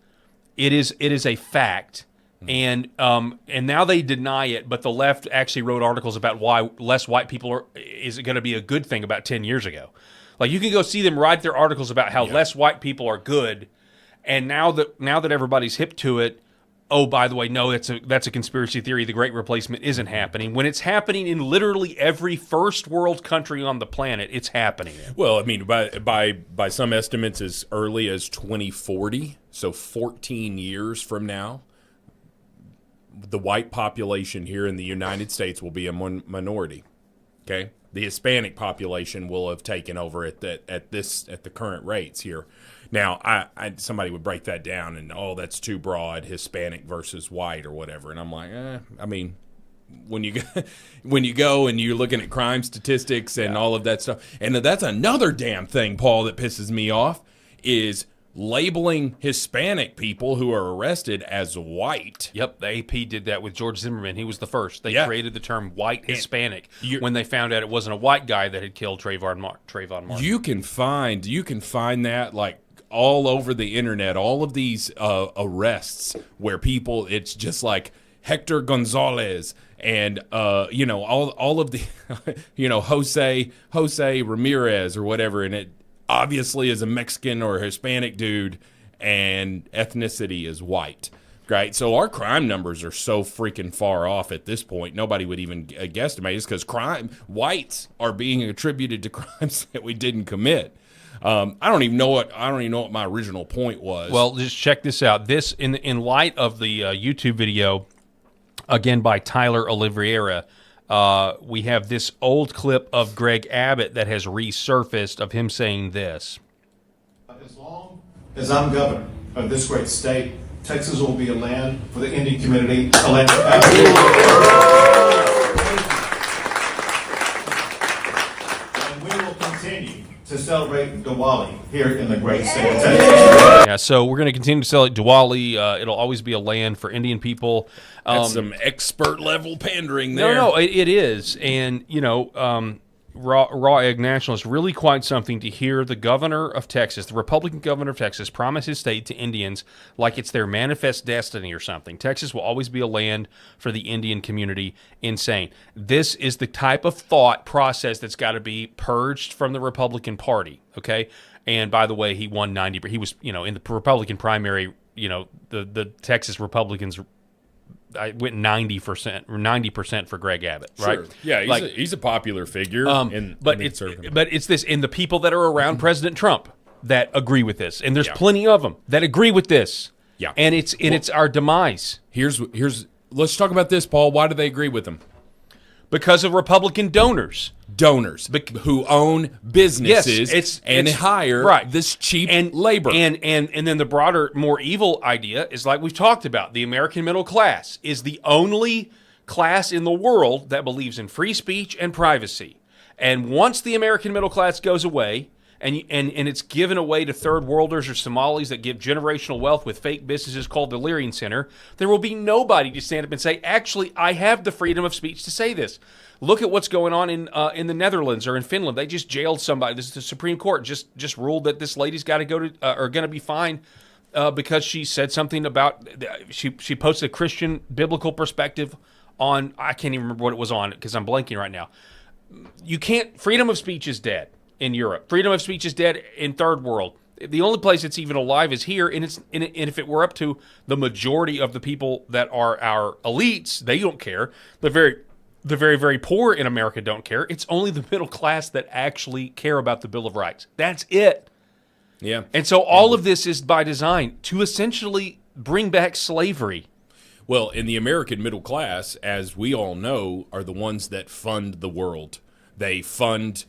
It is a fact, and now they deny it. But the left actually wrote articles about why less white people is going to be a good thing about 10 years ago. Like, you can go see them write their articles about how less white people are good, and now that everybody's hip to it, oh, by the way, no, that's a conspiracy theory. The Great Replacement isn't happening. When it's happening in literally every first world country on the planet, it's happening. Well, I mean, by some estimates, as early as 2040, so 14 years from now, the white population here in the United States will be a minority. Okay, the Hispanic population will have taken over at the current rates here. Now, I somebody would break that down and, that's too broad, Hispanic versus white or whatever, and I'm like, I mean, when you go and you're looking at crime statistics and all of that stuff, and that's another damn thing, Paul, that pisses me off, is labeling Hispanic people who are arrested as white. Yep, the AP did that with George Zimmerman. He was the first. They created the term white Hispanic when they found out it wasn't a white guy that had killed Trayvon Martin. You can find that like all over the internet, all of these arrests where people, it's just like Hector Gonzalez and all of the Jose Ramirez or whatever, and it obviously is a Mexican or a Hispanic dude, and ethnicity is white, right? So our crime numbers are so freaking far off at this point. Nobody would even guesstimate it, because whites are being attributed to crimes that we didn't commit. I don't even know what my original point was. Well, just check this out. This in light of the YouTube video, again by Tyler Oliveira. We have this old clip of Greg Abbott that has resurfaced of him saying this. As long as I'm governor of this great state, Texas will be a land for the Indian community, a land for and we will continue to celebrate Diwali here in the great state of Texas. Yeah, so we're going to continue to celebrate Diwali. It'll always be a land for Indian people. That's some expert level pandering there. No, it is. And, Raw Egg Nationalist, really quite something to hear the governor of Texas, the Republican governor of Texas, promise his state to Indians like it's their manifest destiny or something. Texas will always be a land for the Indian community. Insane. This is the type of thought process that's got to be purged from the Republican Party, okay? And by the way, he won 90%. He was, in the Republican primary, the Texas Republicans I went 90% for Greg Abbott, right? Sure. Yeah, he's a popular figure. But it's this, and the people that are around President Trump that agree with this, and there's plenty of them that agree with this. Yeah, and it's our demise. Let's talk about this, Paul. Why do they agree with him? Because of Republican donors who own businesses and hire this cheap labor. And then the broader, more evil idea is, like we've talked about, the American middle class is the only class in the world that believes in free speech and privacy. And once the American middle class goes away, and it's given away to third worlders or Somalis that give generational wealth with fake businesses called the Islamic Center, there will be nobody to stand up and say, actually, I have the freedom of speech to say this. Look at what's going on in the Netherlands or in Finland. They just jailed somebody. The Supreme Court just ruled that this lady's got to go to or going to be fined because she said something about she posted a Christian biblical perspective on, I can't even remember what it was on because I'm blanking right now. You can't. Freedom of speech is dead in Europe. Freedom of speech is dead in third world. The only place it's even alive is here, and if it were up to the majority of the people that are our elites, they don't care. The very, very poor in America don't care. It's only the middle class that actually care about the Bill of Rights. That's it. Yeah. And so all of this is by design to essentially bring back slavery. Well, in the American middle class, as we all know, are the ones that fund the world. They certainly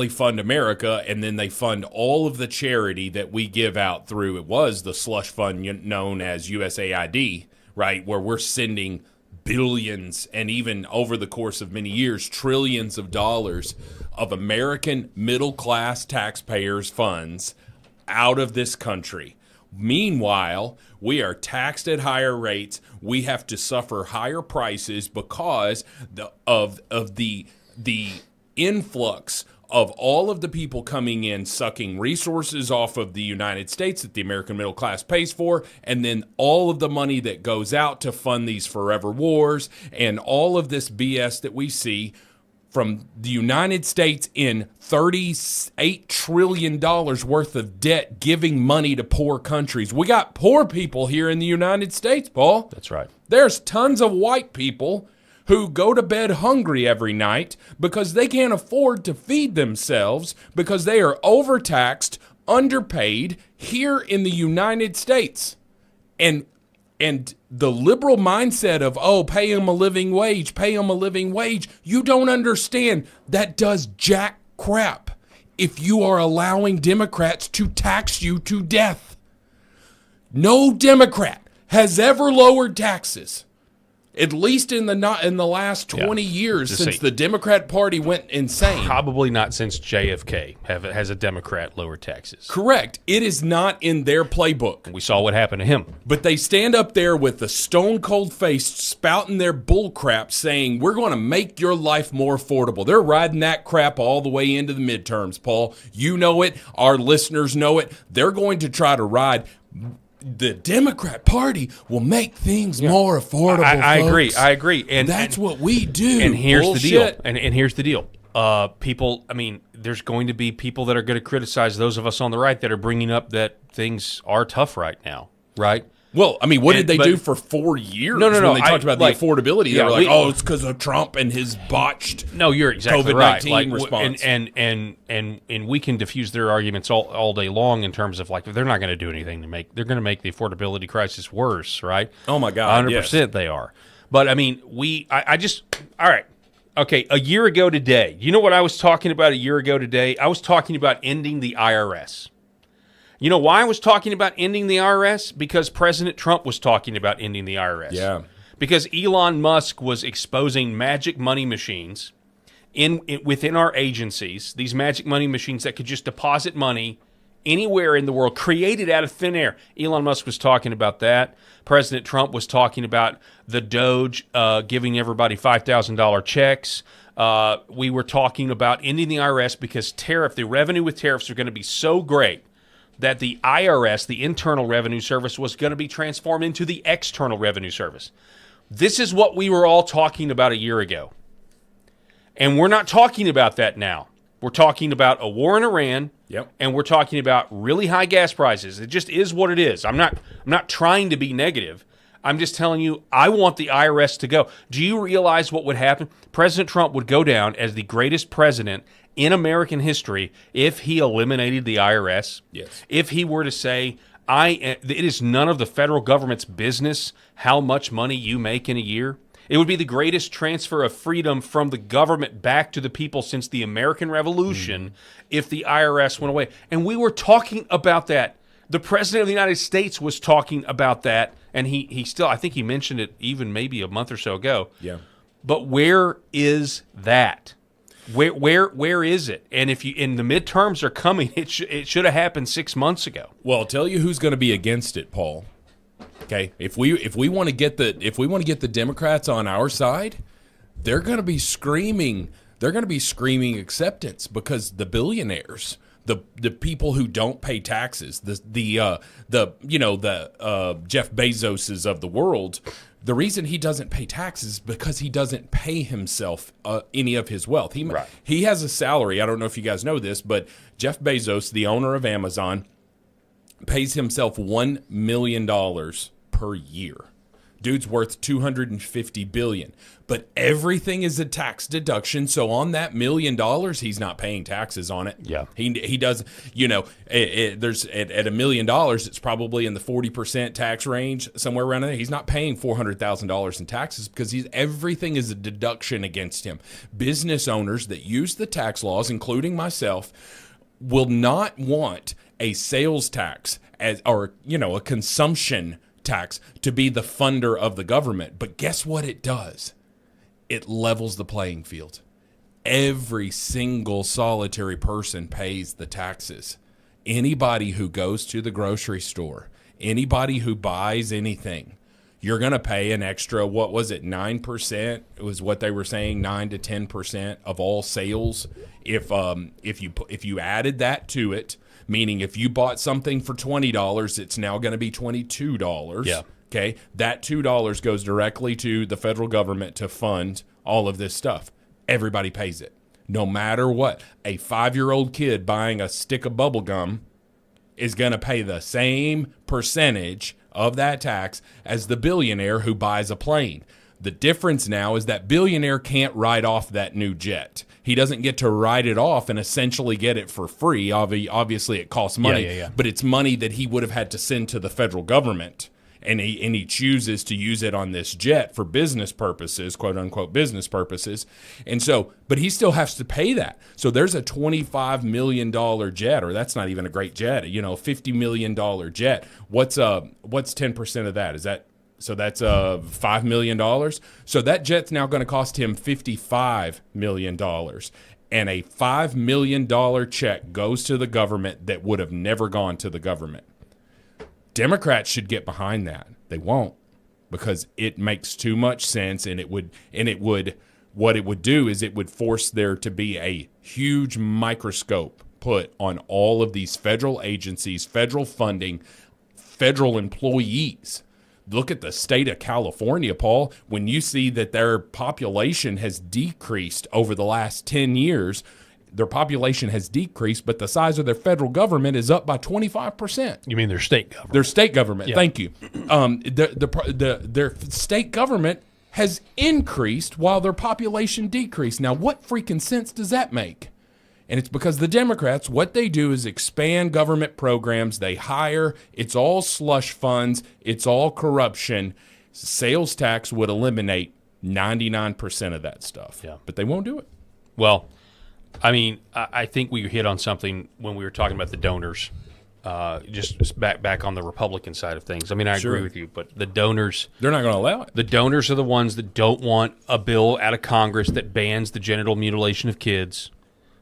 fund America, and then they fund all of the charity that we give out through, it was the slush fund known as USAID, right, where we're sending billions and even over the course of many years, trillions of dollars of American middle-class taxpayers' funds out of this country. Meanwhile, we are taxed at higher rates. We have to suffer higher prices because of the influx of all of the people coming in, sucking resources off of the United States that the American middle class pays for, and then all of the money that goes out to fund these forever wars and all of this BS that we see from the United States in $38 trillion worth of debt, giving money to poor countries. We got poor people here in the United States, Paul. That's right. There's tons of white people who go to bed hungry every night because they can't afford to feed themselves because they are overtaxed, underpaid here in the United States. And the liberal mindset of, oh, pay them a living wage, you don't understand. That does jack crap if you are allowing Democrats to tax you to death. No Democrat has ever lowered taxes, at least in the last 20 years since the Democrat Party went insane. Probably not since JFK has a Democrat lowered taxes. Correct. It is not in their playbook. We saw what happened to him. But they stand up there with the stone-cold face spouting their bull crap saying, we're going to make your life more affordable. They're riding that crap all the way into the midterms, Paul. You know it. Our listeners know it. They're going to try to ride. The Democrat Party will make things more affordable. I agree. And that's what we do. And here's the deal. And here's the deal. People, I mean, there's going to be people that are going to criticize those of us on the right that are bringing up that things are tough right now, right? Well, I mean, what did they do for 4 years? No. When they talked about the affordability, they were like, oh, it's because of Trump and his botched No, you're exactly COVID-19 right. response. And we can diffuse their arguments all day long in terms of, like, they're not going to do anything they're going to make the affordability crisis worse, right? Oh, my God, 100% they are. But, I mean, all right. Okay, a year ago today, you know what I was talking about a year ago today? I was talking about ending the IRS. You know why I was talking about ending the IRS? Because President Trump was talking about ending the IRS. Yeah. Because Elon Musk was exposing magic money machines within our agencies, these magic money machines that could just deposit money anywhere in the world, created out of thin air. Elon Musk was talking about that. President Trump was talking about the Doge giving everybody $5,000 checks. We were talking about ending the IRS because the revenue with tariffs are going to be so great that the IRS, the Internal Revenue Service, was going to be transformed into the External Revenue Service. This is what we were all talking about a year ago. And we're not talking about that now. We're talking about a war in Iran, and we're talking about really high gas prices. It just is what it is. I'm not trying to be negative. I'm just telling you, I want the IRS to go. Do you realize what would happen? President Trump would go down as the greatest president in American history if he eliminated the IRS. Yes. If he were to say, it is none of the federal government's business how much money you make in a year. It would be the greatest transfer of freedom from the government back to the people since the American Revolution if the IRS went away. And we were talking about that. The President of the United States was talking about that, and he still, I think he mentioned it even maybe a month or so ago. Yeah. But where is that? Where is it? And if the midterms are coming, it should have happened 6 months ago. Well, I'll tell you who's going to be against it, Paul. Okay, if we want to get the Democrats on our side, they're going to be screaming. They're going to be screaming acceptance because the billionaires, the people who don't pay taxes, the Jeff Bezoses of the world. The reason he doesn't pay taxes is because he doesn't pay himself any of his wealth. He has a salary. I don't know if you guys know this, but Jeff Bezos, the owner of Amazon, pays himself $1 million per year. Dude's worth $250 billion, but everything is a tax deduction. So on that $1 million, he's not paying taxes on it. Yeah, he does. You know, there's at $1 million, it's probably in the 40% tax range, somewhere around there. He's not paying $400,000 in taxes because everything is a deduction against him. Business owners that use the tax laws, including myself, will not want a sales tax or a consumption tax to be the funder of the government. But guess what it does? It levels the playing field. Every single solitary person pays the taxes. Anybody who goes to the grocery store, anybody who buys anything, you're going to pay an extra, what was it, 9%? It was what they were saying, 9 to 10% of all sales. If you added that to it, meaning if you bought something for $20, it's now going to be $22. Yeah. Okay, that $2 goes directly to the federal government to fund all of this stuff. Everybody pays it, no matter what. A 5-year-old kid buying a stick of bubble gum is going to pay the same percentage of that tax as the billionaire who buys a plane. The difference now is that billionaire can't write off that new jet. He doesn't get to write it off and essentially get it for free. Obviously, it costs money, but it's money that he would have had to send to the federal government. And he chooses to use it on this jet for business purposes, quote unquote business purposes. And so, but he still has to pay that. So there's a $25 million jet, or that's not even a great jet, $50 million jet. What's 10% of that? So that's $5 million. So that jet's now going to cost him $55 million. And a $5 million check goes to the government that would have never gone to the government. Democrats should get behind that. They won't, because it makes too much sense, and what it would do is it would force there to be a huge microscope put on all of these federal agencies, federal funding, federal employees. Look at the state of California, Paul. When you see that their population has decreased over the last 10 years, their population has decreased, but the size of their federal government is up by 25%. You mean their state government? Their state government. Yeah. Thank you. Their state government has increased while their population decreased. Now, what freaking sense does that make? And it's because the Democrats, what they do is expand government programs. They hire. It's all slush funds. It's all corruption. Sales tax would eliminate 99% of that stuff. Yeah. But they won't do it. Well, I mean, I think we hit on something when we were talking about the donors, just back on the Republican side of things. I mean, I agree with you, but the donors... They're not going to allow it. The donors are the ones that don't want a bill out of Congress that bans the genital mutilation of kids.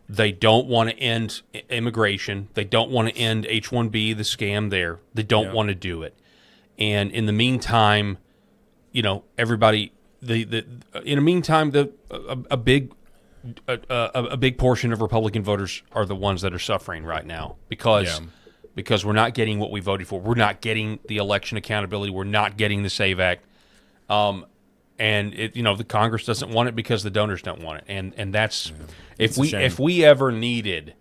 They don't want to end immigration. They don't want to end H-1B, the scam there. They don't want to do it. And in the meantime, everybody... in the meantime, a big portion of Republican voters are the ones that are suffering right now because we're not getting what we voted for. We're not getting the election accountability. We're not getting the SAVE Act. And the Congress doesn't want it because the donors don't want it. And that's if we ever needed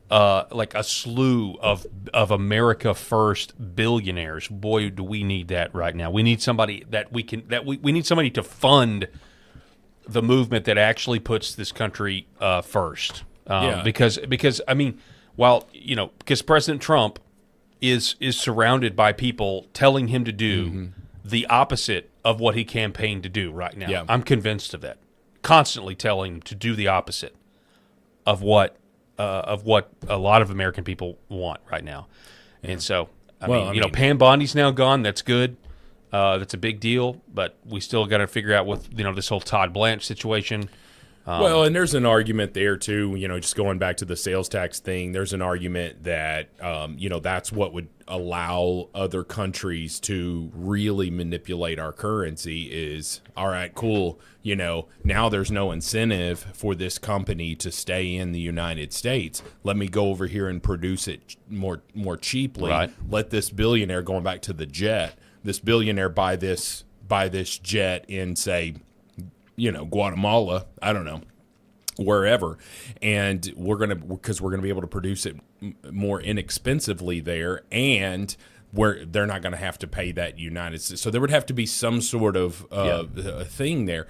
like a slew of America First billionaires, boy, do we need that right now. We need somebody that we need somebody to fund the movement that actually puts this country first. Because I mean, because President Trump is surrounded by people telling him to do the opposite of what he campaigned to do right now. Yeah. I'm convinced of that. Constantly telling him to do the opposite of what a lot of American people want right now. And so, I mean, Pam Bondi's now gone. That's good. That's a big deal, but we still got to figure out with this whole Todd Blanche situation. And there's an argument there too. Just going back to the sales tax thing, there's an argument that that's what would allow other countries to really manipulate our currency. Is all right, cool. Now there's no incentive for this company to stay in the United States. Let me go over here and produce it more cheaply. Right. Let this billionaire, going back to the jet, this billionaire buy this jet in, say, Guatemala, I don't know, wherever, and we're gonna be able to produce it more inexpensively there, and where they're not going to have to pay that United States. So there would have to be some sort of thing there.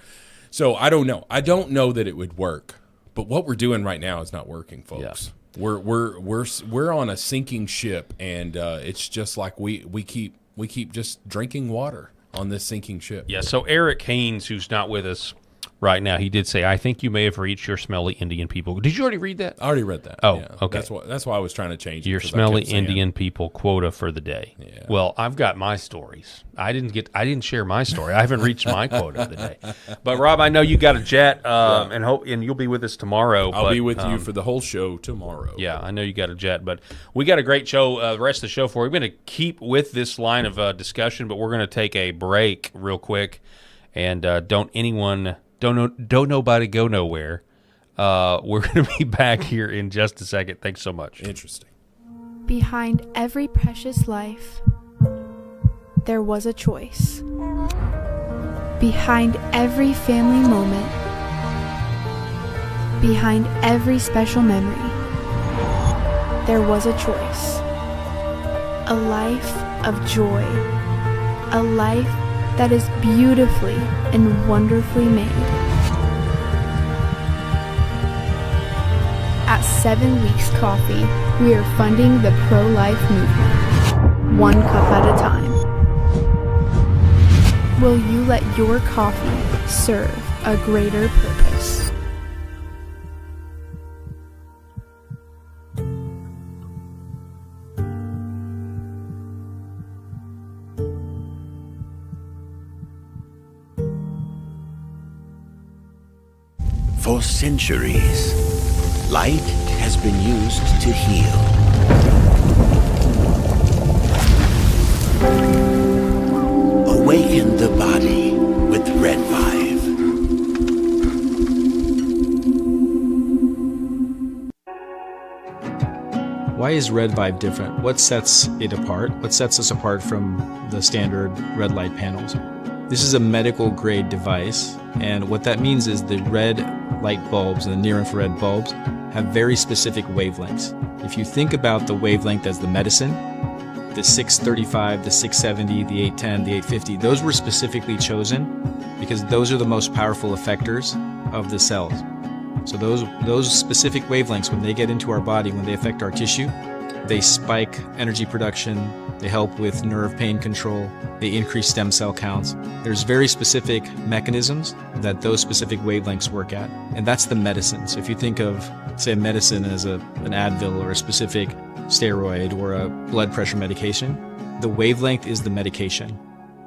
So I don't know. I don't know that it would work, but what we're doing right now is not working, folks. Yeah. We're on a sinking ship, and it's just like we keep just drinking water on this sinking ship. Yeah, so Eric Haynes, who's not with us, right now. He did say, I think you may have reached your smelly Indian people. Did you already read that? I already read that. Oh, yeah. okay. That's why I was trying to change it. Your 'cause I smelly kept saying- Indian people quota for the day. Yeah. Well, I've got my stories. I didn't share my story. I haven't reached my quota of the day. But Rob, I know you got a jet, and you'll be with us tomorrow. I'll be with you for the whole show tomorrow. Yeah, I know you got a jet, but we got a great show. The rest of the show for you. We're going to keep with this line of discussion, but we're going to take a break real quick, and don't nobody go nowhere. We're going to be back here in just a second. Thanks so much. Interesting. Behind every precious life, there was a choice. Behind every family moment, behind every special memory, there was a choice. A life of joy. A life that is beautifully and wonderfully made. At 7 Weeks Coffee, we are funding the pro-life movement, one cup at a time. Will you let your coffee serve a greater purpose? For centuries, light has been used to heal. Awaken the body with Red 5. Why is Red Vibe different? What sets it apart? What sets us apart from the standard red light panels? This is a medical grade device, and what that means is the red light bulbs and the near infrared bulbs have very specific wavelengths. If you think about the wavelength as the medicine, the 635, the 670, the 810, the 850, those were specifically chosen because those are the most powerful effectors of the cells. So those specific wavelengths, when they get into our body, when they affect our tissue, they spike energy production, they help with nerve pain control, they increase stem cell counts. There's very specific mechanisms that those specific wavelengths work at, and that's the medicine. So if you think of, say, medicine as an Advil or a specific steroid or a blood pressure medication, the wavelength is the medication.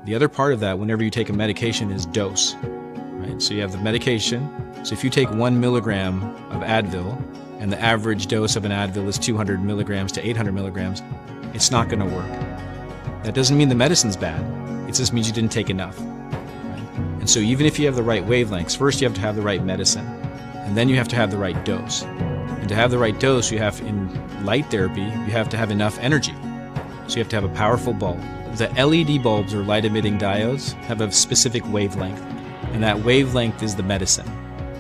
The other part of that, whenever you take a medication, is dose. Right? So you have the medication. So if you take 1 milligram of Advil, and the average dose of an Advil is 200 milligrams to 800 milligrams, it's not going to work. That doesn't mean the medicine's bad. It just means you didn't take enough. Right? And so even if you have the right wavelengths, first you have to have the right medicine, and then you have to have the right dose. And to have the right dose, you have, in light therapy, you have to have enough energy. So you have to have a powerful bulb. The LED bulbs, or light emitting diodes, have a specific wavelength, and that wavelength is the medicine.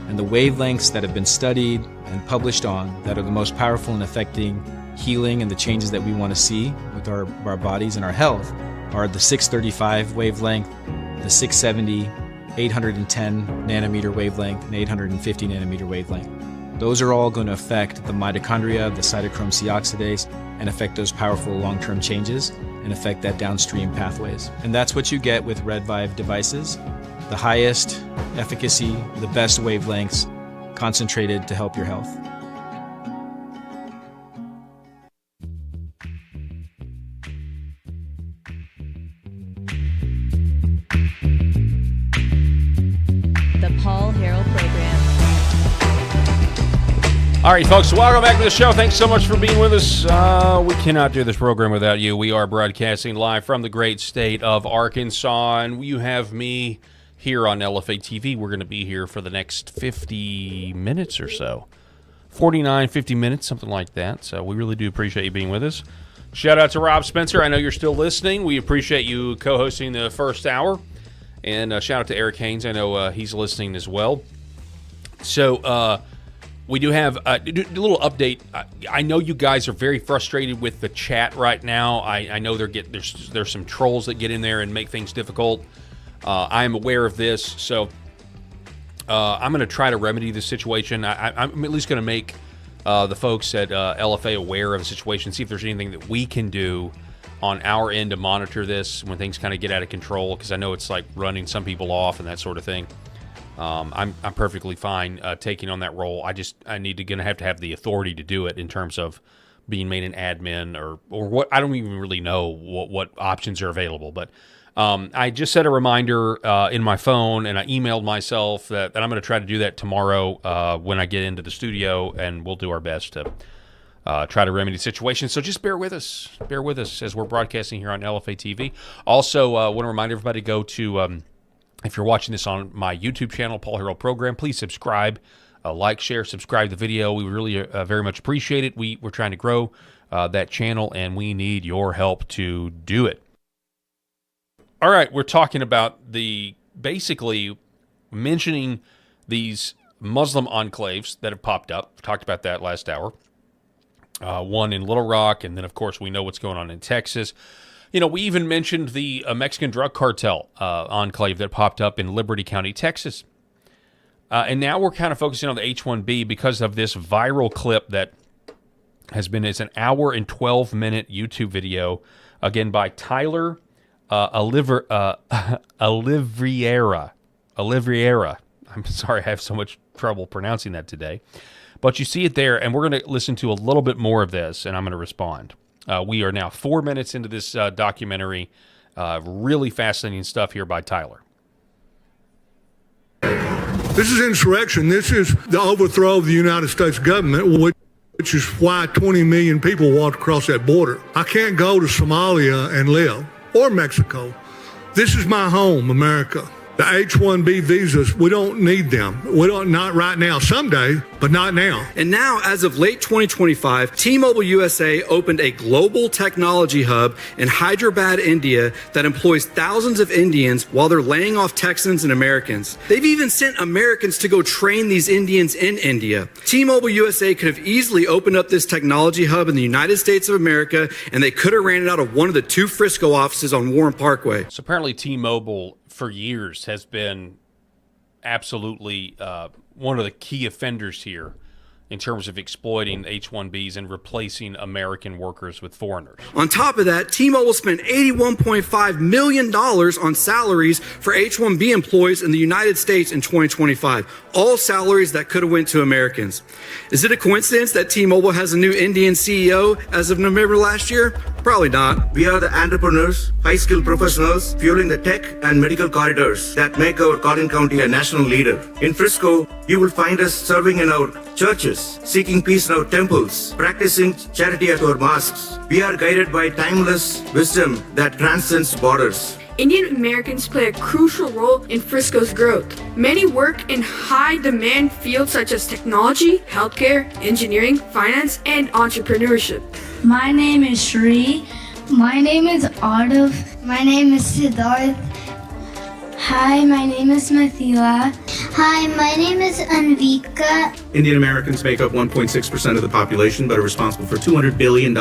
And the wavelengths that have been studied and published on that are the most powerful in affecting healing and the changes that we want to see with our bodies and our health are the 635 wavelength, the 670, 810 nanometer wavelength, and 850 nanometer wavelength. Those are all going to affect the mitochondria, the cytochrome C oxidase, and affect those powerful long-term changes and affect that downstream pathways. And that's what you get with Red Vibe devices. The highest efficacy, the best wavelengths, concentrated to help your health. The Paul Harrell Program. All right, folks, welcome back to the show. Thanks so much for being with us. We cannot do this program without you. We are broadcasting live from the great state of Arkansas, and you have me here on LFA TV. We're going to be here for the next 50 minutes or so. 49, 50 minutes, something like that. So we really do appreciate you being with us. Shout out to Rob Spencer. I know you're still listening. We appreciate you co-hosting the first hour. And shout out to Eric Haynes. I know he's listening as well. So we do have a little update. I know you guys are very frustrated with the chat right now. I know there's some trolls that get in there and make things difficult. I am aware of this, so I'm going to try to remedy this situation. I'm at least going to make the folks at LFA aware of the situation, see if there's anything that we can do on our end to monitor this when things kind of get out of control, because I know it's like running some people off and that sort of thing. I'm perfectly fine taking on that role. I need to gonna have to have the authority to do it in terms of being made an admin or what. I don't even really know what options are available, but I just set a reminder in my phone, and I emailed myself that I'm going to try to do that tomorrow when I get into the studio, and we'll do our best to try to remedy the situation. So just bear with us as we're broadcasting here on LFA TV. Also, want to remind everybody to go to, if you're watching this on my YouTube channel, Paul Harrell Program, please subscribe, like, share, subscribe to the video. We really very much appreciate it. We're trying to grow that channel, and we need your help to do it. All right, we're talking about basically mentioning these Muslim enclaves that have popped up. We talked about that last hour. One in Little Rock, and then, of course, we know what's going on in Texas. You know, we even mentioned the Mexican drug cartel enclave that popped up in Liberty County, Texas. And now we're kind of focusing on the H-1B because of this viral clip that it's an hour and 12-minute YouTube video, again, by Tyler Oliveira. I'm sorry, I have so much trouble pronouncing that today. But you see it there, and we're going to listen to a little bit more of this, and I'm going to respond. We are now 4 minutes into this documentary. Really fascinating stuff here by Tyler. This is insurrection. This is the overthrow of the United States government, which is why 20 million people walked across that border. I can't go to Somalia and live, or Mexico. This is my home, America. The H-1B visas, we don't need them. Not right now, someday, but not now. And now, as of late 2025, T-Mobile USA opened a global technology hub in Hyderabad, India that employs thousands of Indians while they're laying off Texans and Americans. They've even sent Americans to go train these Indians in India. T-Mobile USA could have easily opened up this technology hub in the United States of America, and they could have ran it out of one of the 2 Frisco offices on Warren Parkway. So apparently T-Mobile for years has been absolutely one of the key offenders here in terms of exploiting H-1Bs and replacing American workers with foreigners. On top of that, T-Mobile spent $81.5 million on salaries for H-1B employees in the United States in 2025, all salaries that could have went to Americans. Is it a coincidence that T-Mobile has a new Indian CEO as of November last year? Probably not. We are the entrepreneurs, high-skilled professionals, fueling the tech and medical corridors that make our Collin County a national leader. In Frisco, you will find us serving in our churches, seeking peace in our temples, practicing charity at our mosques. We are guided by timeless wisdom that transcends borders. Indian Americans play a crucial role in Frisco's growth. Many work in high-demand fields such as technology, healthcare, engineering, finance, and entrepreneurship. My name is Shri. My name is Ardav. My name is Siddharth. Hi, my name is Mathila. Hi, my name is Anvika. Indian Americans make up 1.6% of the population, but are responsible for $200 billion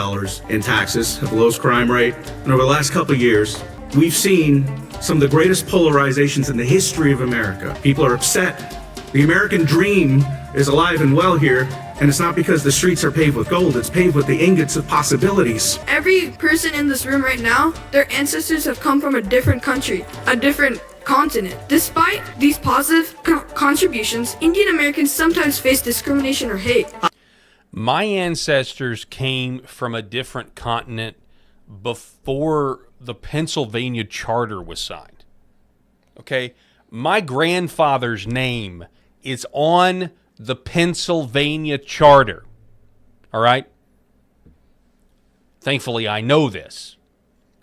in taxes, have the lowest crime rate. And over the last couple of years, we've seen some of the greatest polarizations in the history of America. People are upset. The American dream is alive and well here, and it's not because the streets are paved with gold, it's paved with the ingots of possibilities. Every person in this room right now, their ancestors have come from a different country, a different continent. Despite these positive contributions, Indian Americans sometimes face discrimination or hate. My ancestors came from a different continent before the Pennsylvania Charter was signed. Okay? My grandfather's name is on the Pennsylvania Charter. All right? Thankfully, I know this.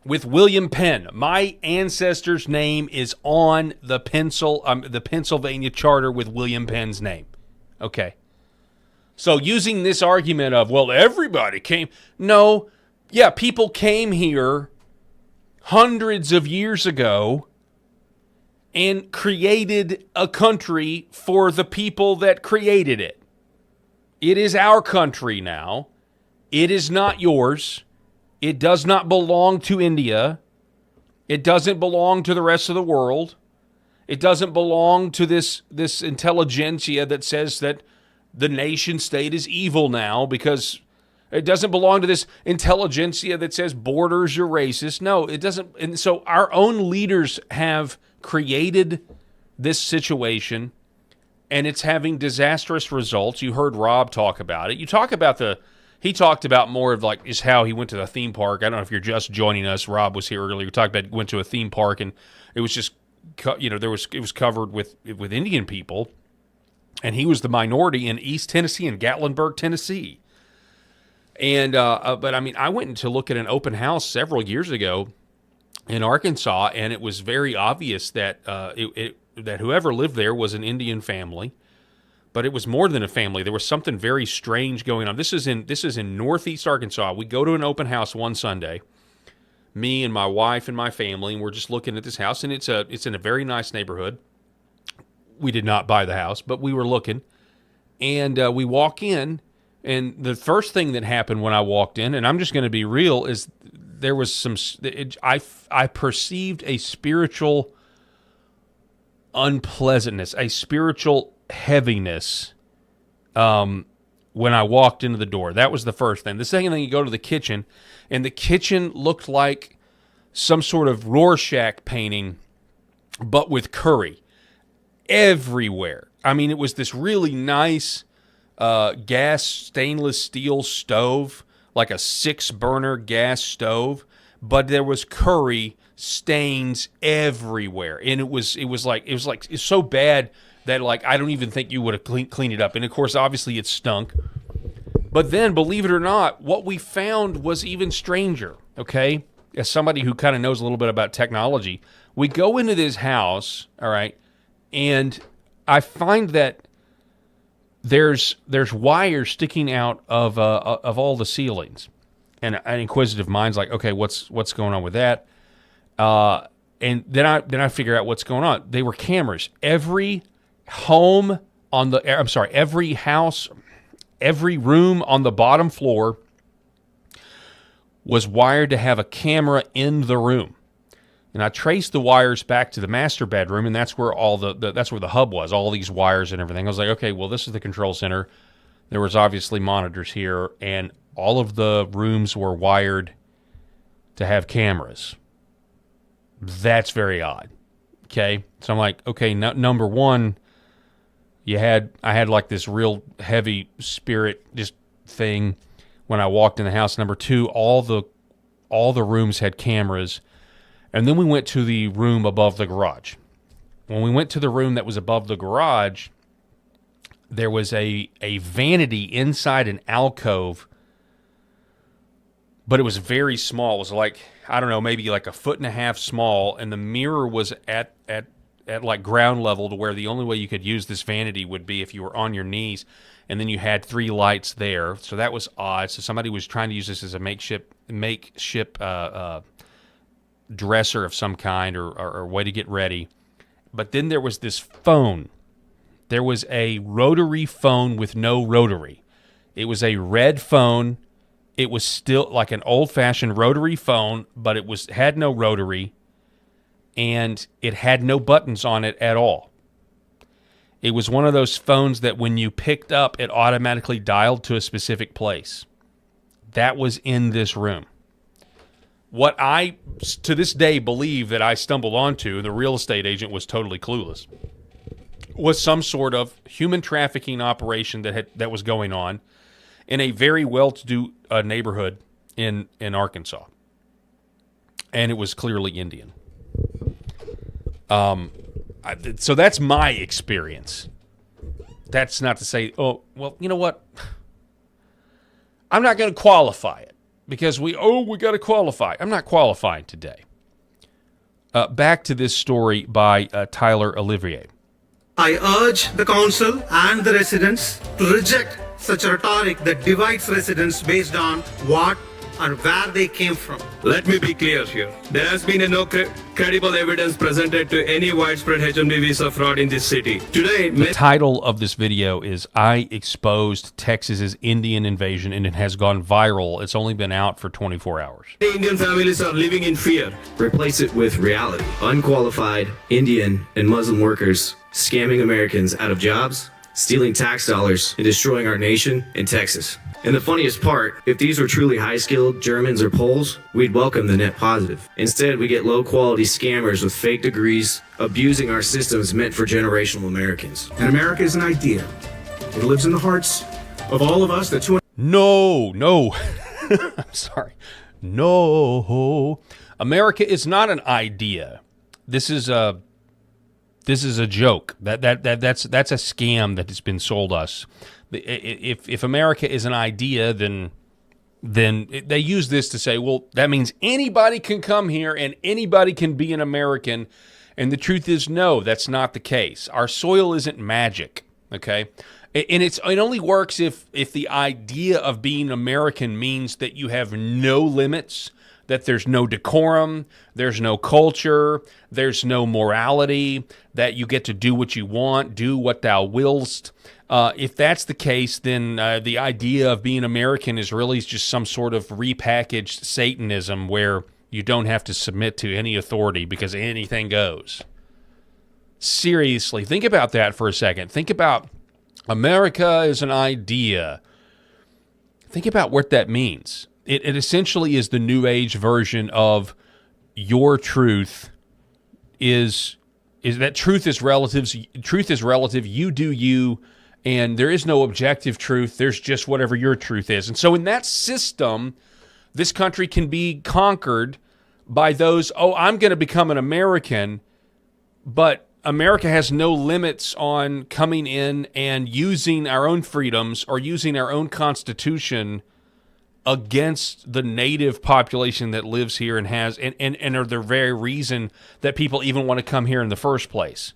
With William Penn, my ancestor's name is on the Pennsylvania Charter with William Penn's name. Okay. So using this argument of, well, everybody came. No. Yeah, people came here hundreds of years ago and created a country for the people that created it. It is our country now. It is not yours. It does not belong to India. It doesn't belong to the rest of the world. It doesn't belong to this intelligentsia that says that the nation state is evil now, because it doesn't belong to this intelligentsia that says borders are racist. No, it doesn't. And so our own leaders have created this situation and it's having disastrous results. You heard Rob talk about it. You talk about he talked about more of like is how he went to the theme park. I don't know if you're just joining us. Rob was here earlier. We talked about he went to a theme park and it was just, it was covered with Indian people, and he was the minority in East Tennessee and Gatlinburg, Tennessee. And but I mean, I went to look at an open house several years ago in Arkansas, and it was very obvious that that whoever lived there was an Indian family. But it was more than a family. There was something very strange going on. This is in Northeast Arkansas. We go to an open house one Sunday, me and my wife and my family, and we're just looking at this house, and it's in a very nice neighborhood. We did not buy the house, but we were looking, and we walk in, and the first thing that happened when I walked in, and I'm just going to be real, is there was I perceived a spiritual unpleasantness, a spiritual heaviness when I walked into the door. That was the first thing. The second thing, you go to the kitchen, and the kitchen looked like some sort of Rorschach painting, but with curry everywhere. I mean, it was this really nice gas stainless steel stove, like a 6-burner gas stove, but there was curry stains everywhere, and it was so bad that like I don't even think you would have cleaned it up. And of course, obviously it stunk. But then, believe it or not, what we found was even stranger, okay? As somebody who kind of knows a little bit about technology, we go into this house, all right, and I find that there's wires sticking out of all the ceilings. And an inquisitive mind's like, okay, what's going on with that? And then I figure out what's going on. They were cameras. Every house, every room on the bottom floor was wired to have a camera in the room. And I traced the wires back to the master bedroom, and that's where that's where the hub was, all these wires and everything. I was like, okay, well, this is the control center. There was obviously monitors here, and all of the rooms were wired to have cameras. That's very odd. Okay, so I'm like, okay, number one, I had like this real heavy spirit just thing when I walked in the house. Number two, all the rooms had cameras. And then we went to the room above the garage. When we went to the room that was above the garage, there was a vanity inside an alcove, but it was very small. It was like, I don't know, maybe like 1.5 feet small, and the mirror was at like ground level, to where the only way you could use this vanity would be if you were on your knees, and then you had 3 lights there. So that was odd. So somebody was trying to use this as a makeshift dresser of some kind, or way to get ready. But then there was this phone. There was a rotary phone with no rotary. It was a red phone. It was still like an old-fashioned rotary phone, but it had no rotary, and it had no buttons on it at all. It was one of those phones that when you picked up, it automatically dialed to a specific place. That was in this room. What I, to this day, believe that I stumbled onto, the real estate agent was totally clueless, was some sort of human trafficking operation that was going on in a very well-to-do neighborhood in Arkansas. And it was clearly Indian. So that's my experience. That's not to say, oh, well, you know what? I'm not going to qualify it. Because we got to qualify. I'm not qualifying today. Back to this story by Tyler Olivier. I urge the council and the residents to reject such a rhetoric that divides residents based on what or where they came from. Let me be clear here. There has been no credible evidence presented to any widespread H-1B visa fraud in this city. Today, the title of this video is I Exposed Texas's Indian Invasion, and it has gone viral. It's only been out for 24 hours. Indian families are living in fear. Replace it with reality. Unqualified Indian and Muslim workers scamming Americans out of jobs stealing tax dollars and destroying our nation in Texas. And the funniest part, if these were truly high-skilled Germans or Poles, we'd welcome the net positive. Instead, we get low-quality scammers with fake degrees abusing our systems meant for generational Americans. And America is an idea. It lives in the hearts of all of us. No. I'm sorry. No. America is not an idea. This is a joke. That's a scam that has been sold us. If America is an idea, then they use this to say, well, that means anybody can come here and anybody can be an American. And the truth is, no, that's not the case. Our soil isn't magic, okay? And it only works if the idea of being American means that you have no limits, that there's no decorum, there's no culture, there's no morality, that you get to do what you want, do what thou willst. If that's the case, then the idea of being American is really just some sort of repackaged Satanism where you don't have to submit to any authority because anything goes. Seriously, think about that for a second. Think about America as an idea. Think about what that means. It essentially is the New Age version of your truth is that truth is relative. Truth is relative. You do you, and there is no objective truth. There's just whatever your truth is. And so in that system, this country can be conquered by those, I'm going to become an American, but America has no limits on coming in and using our own freedoms or using our own constitution against the native population that lives here and has and are the very reason that people even want to come here in the first place.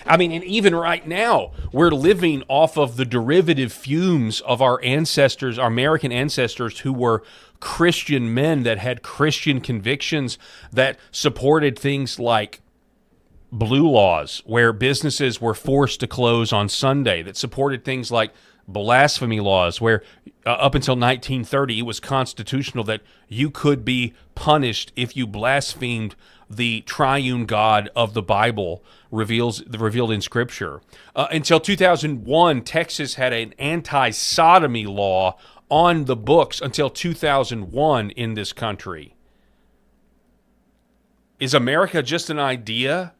I mean, and even right now, we're living off of the derivative fumes of our ancestors, our American ancestors who were Christian men that had Christian convictions that supported things like blue laws, where businesses were forced to close on Sunday, that supported things like blasphemy laws, where up until 1930, it was constitutional that you could be punished if you blasphemed the triune God of the Bible revealed in Scripture. Until 2001, Texas had an anti-sodomy law on the books until 2001 in this country. Is America just an idea?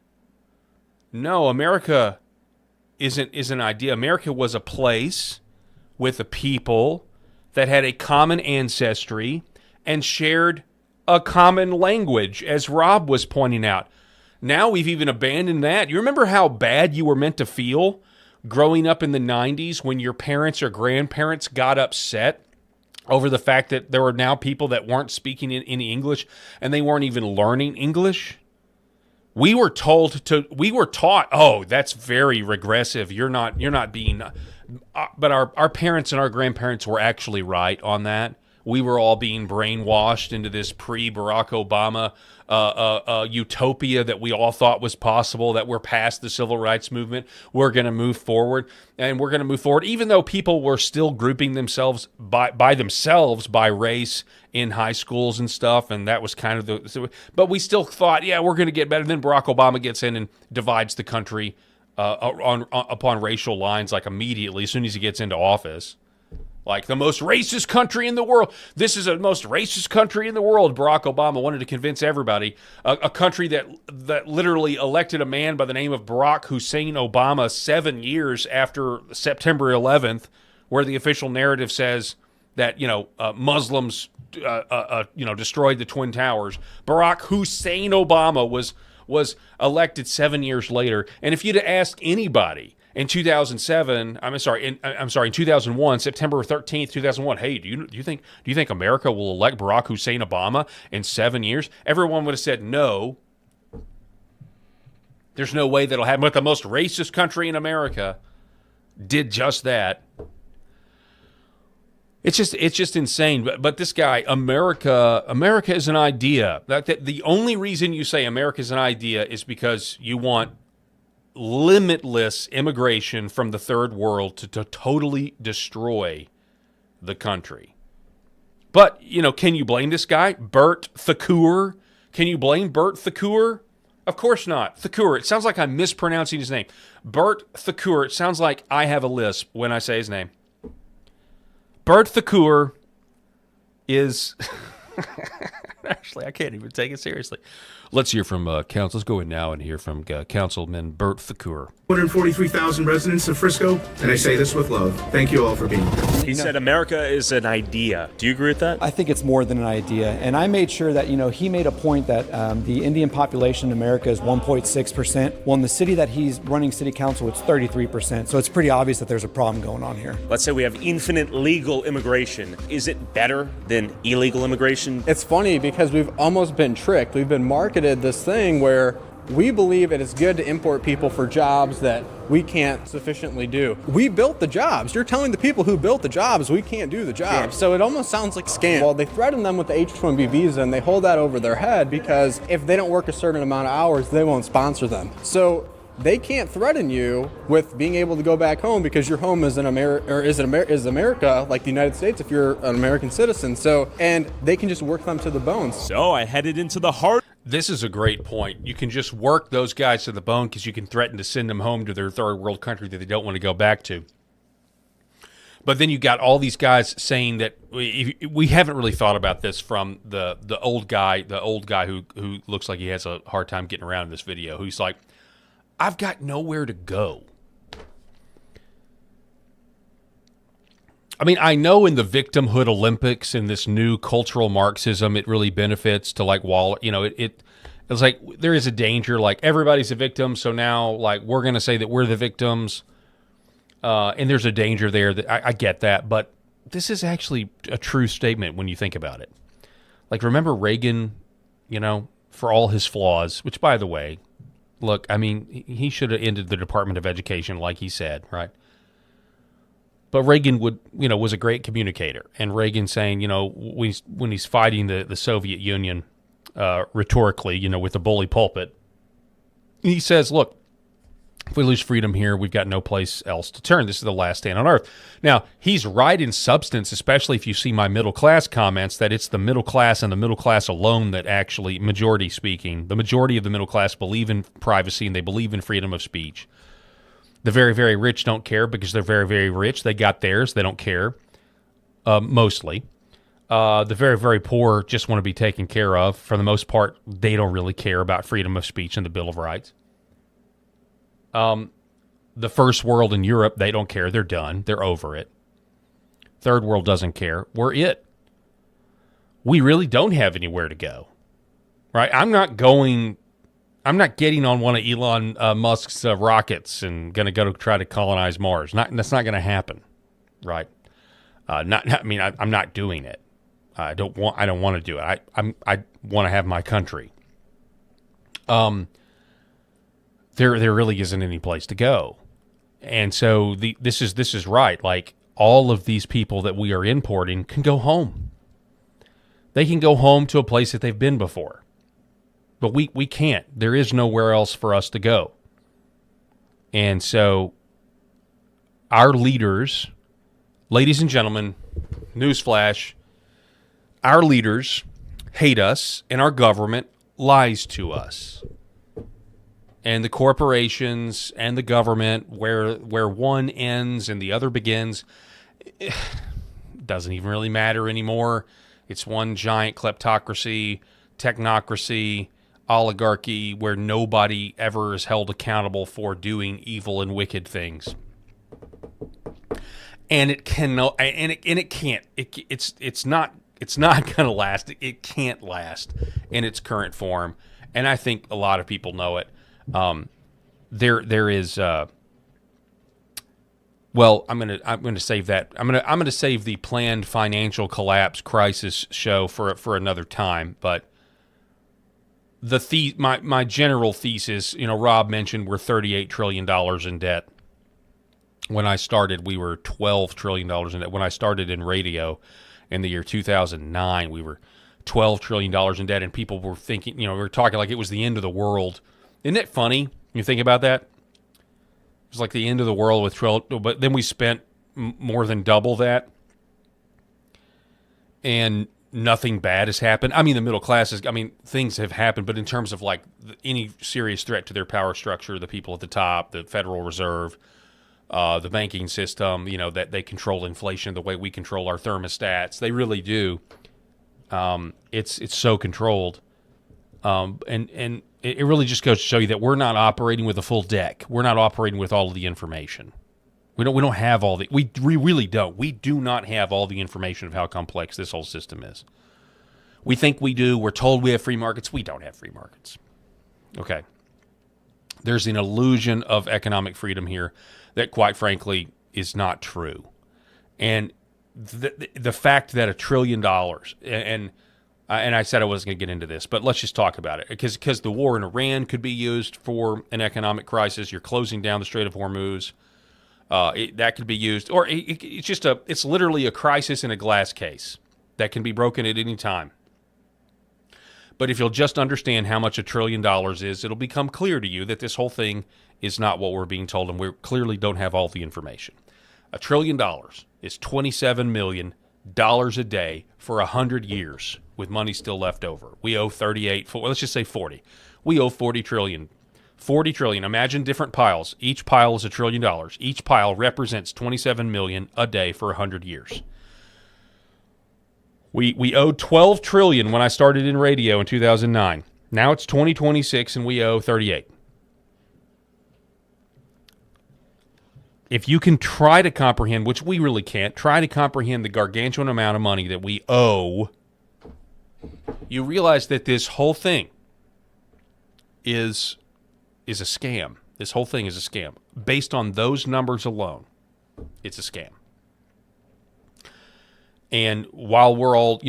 No, America is an idea. America was a place with a people that had a common ancestry and shared a common language, as Rob was pointing out. Now we've even abandoned that. You remember how bad you were meant to feel growing up in the 90s when your parents or grandparents got upset over the fact that there were now people that weren't speaking any English and they weren't even learning English? We were taught, oh, that's very regressive. You're not being, but our parents and our grandparents were actually right on that. We were all being brainwashed into this pre-Barack Obama utopia that we all thought was possible, that we're past the civil rights movement. We're going to move forward, and we're going to move forward, even though people were still grouping themselves by themselves by race in high schools and stuff, and that was kind of but we still thought, yeah, we're going to get better. Then Barack Obama gets in and divides the country upon racial lines, like immediately, as soon as he gets into office. Like the most racist country in the world. This is the most racist country in the world. Barack Obama wanted to convince everybody. A country that literally elected a man by the name of Barack Hussein Obama 7 years after September 11th, where the official narrative says that Muslims destroyed the Twin Towers. Barack Hussein Obama was elected 7 years later. And if you'd ask anybody in 2001, September 13th, 2001, hey, do you think America will elect Barack Hussein Obama in 7 years? Everyone would have said no. There's no way that'll happen. But the most racist country in America did just that. It's just insane. But this guy, America is an idea. That the only reason you say America is an idea is because you want limitless immigration from the third world to totally destroy the country. But, can you blame this guy, Bert Thakur? Can you blame Bert Thakur? Of course not. Thakur. It sounds like I'm mispronouncing his name. Bert Thakur. It sounds like I have a lisp when I say his name. Bert Thakur is... Actually, I can't even take it seriously. Let's hear from council. Let's go in now and hear from Councilman Bert Thakur. 243,000 residents of Frisco, and I say this with love. Thank you all for being here. He said America is an idea. Do you agree with that? I think it's more than an idea. And I made sure that, he made a point that the Indian population in America is 1.6%. Well, in the city that he's running city council, it's 33%. So it's pretty obvious that there's a problem going on here. Let's say we have infinite legal immigration. Is it better than illegal immigration? It's funny because we've almost been tricked. We've been marketed this thing where we believe it is good to import people for jobs that we can't sufficiently do. We built the jobs. You're telling the people who built the jobs we can't do the jobs. Yeah. So it almost sounds like a scam. Well, they threaten them with the H-1B visa and they hold that over their head because if they don't work a certain amount of hours, they won't sponsor them. So they can't threaten you with being able to go back home because your home is in America, like the United States, if you're an American citizen. So, and they can just work them to the bone. So I headed into the heart. This is a great point. You can just work those guys to the bone because you can threaten to send them home to their third world country that they don't want to go back to. But then you got all these guys saying that we haven't really thought about this from the old guy who looks like he has a hard time getting around in this video, who's like, I've got nowhere to go. I mean, I know in the victimhood Olympics and this new cultural Marxism, it really benefits to like Waller. It's like there is a danger, like everybody's a victim, so now like we're going to say that we're the victims, and there's a danger there. That I get that, but this is actually a true statement when you think about it. Like, remember Reagan, for all his flaws, which, by the way, look, I mean, he should have ended the Department of Education like he said, right? But Reagan was a great communicator. And Reagan saying, when he's fighting the Soviet Union rhetorically, with the bully pulpit, he says, look, if we lose freedom here, we've got no place else to turn. This is the last stand on earth. Now, he's right in substance, especially if you see my middle class comments, that it's the middle class and the middle class alone that actually, majority speaking, the majority of the middle class believe in privacy and they believe in freedom of speech. The very, very rich don't care because they're very, very rich. They got theirs. They don't care, mostly. The very, very poor just want to be taken care of. For the most part, they don't really care about freedom of speech and the Bill of Rights. The first world in Europe, they don't care. They're done. They're over it. Third world doesn't care. We're it. We really don't have anywhere to go, right? I'm not getting on one of Elon Musk's rockets and going to go to try to colonize Mars. That's not going to happen, right? I'm not doing it. I don't want to do it. I want to have my country. There really isn't any place to go, and so this is right. Like, all of these people that we are importing can go home. They can go home to a place that they've been before. But we can't. There is nowhere else for us to go. And so our leaders, ladies and gentlemen, newsflash, our leaders hate us and our government lies to us. And the corporations and the government, where one ends and the other begins, doesn't even really matter anymore. It's one giant kleptocracy, technocracy, oligarchy where nobody ever is held accountable for doing evil and wicked things. And it cannot, and it can't. It's not going to last. It can't last in its current form. And I think a lot of people know it. There is. Well, I'm gonna save that. I'm gonna save the planned financial collapse crisis show for another time. But my general thesis, Rob mentioned we're $38 trillion in debt. When I started, we were $12 trillion in debt. When I started in radio in the year 2009, we were $12 trillion in debt, and people were thinking, we were talking like it was the end of the world. Isn't it funny? You think about that? It was like the end of the world with 12, but then we spent more than double that. And nothing bad has happened. I mean, the middle classes, things have happened, but in terms of like any serious threat to their power structure, the people at the top, the Federal Reserve, the banking system, that they control inflation the way we control our thermostats. They really do. It's so controlled. And it really just goes to show you that we're not operating with a full deck. We're not operating with all of the information. We don't have all the, we really don't. We do not have all the information of how complex this whole system is. We think we do. We're told we have free markets. We don't have free markets. Okay. There's an illusion of economic freedom here that, quite frankly, is not true. And the fact that $1 trillion, and I said I wasn't going to get into this, but let's just talk about it. Because the war in Iran could be used for an economic crisis. You're closing down the Strait of Hormuz. That could be used. Or it's literally a crisis in a glass case that can be broken at any time. But if you'll just understand how much $1 trillion is, it'll become clear to you that this whole thing is not what we're being told, and we clearly don't have all the information. $1 trillion is $27 million a day for 100 years with money still left over. We owe 38, let's just say 40. We owe 40 trillion. 40 trillion. Imagine different piles. Each pile is $1 trillion. Each pile represents 27 million a day for 100 years. We owed 12 trillion when I started in radio in 2009. Now it's 2026 and we owe 38. If you can try to comprehend, which we really can't, try to comprehend the gargantuan amount of money that we owe, you realize that this whole thing is a scam. This whole thing is a scam. Based on those numbers alone, it's a scam. And while we're all,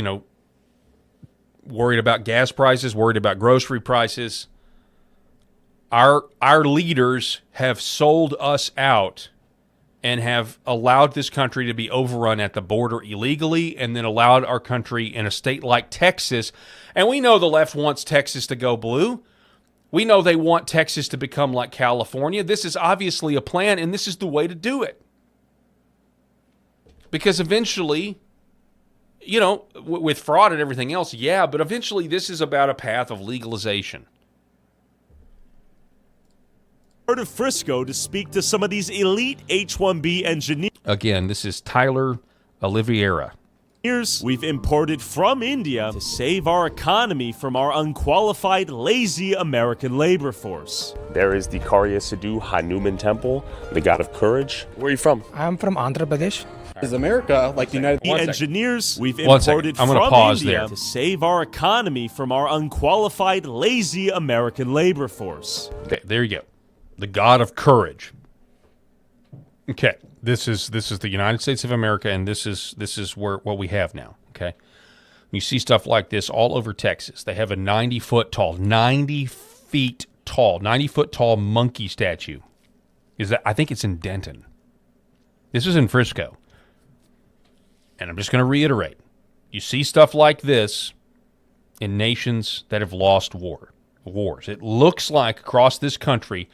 worried about gas prices, worried about grocery prices, our leaders have sold us out and have allowed this country to be overrun at the border illegally, and then allowed our country in a state like Texas. And we know the left wants Texas to go blue. We know they want Texas to become like California. This is obviously a plan, and this is the way to do it. Because eventually, with fraud and everything else, yeah, but eventually this is about a path of legalization. Of Frisco to speak to some of these elite H-1B engineers. Again, this is Tyler Oliveira. We've imported from India to save our economy from our unqualified, lazy American labor force. There is the Karya Sidhu Hanuman Temple, the god of courage. Where are you from? I'm from Andhra Pradesh. Is America like the United States? Engineers we've One imported second. I'm gonna from pause India there. to save our economy from our unqualified, lazy American labor force. Okay, there you go. The god of courage. Okay, this is the United States of America, and this is what we have now. Okay, you see stuff like this all over Texas. They have a 90 feet tall monkey statue. I think it's in Denton. This is in Frisco, and I'm just going to reiterate: you see stuff like this in nations that have lost wars. It looks like across this country,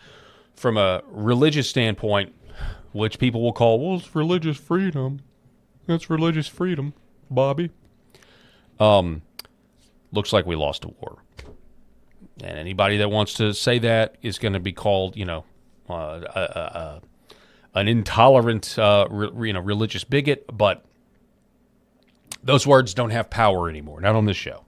from a religious standpoint, which people will call, well, it's religious freedom. That's religious freedom, Bobby. Looks like we lost a war. And anybody that wants to say that is going to be called, an intolerant, religious bigot. But those words don't have power anymore, not on this show.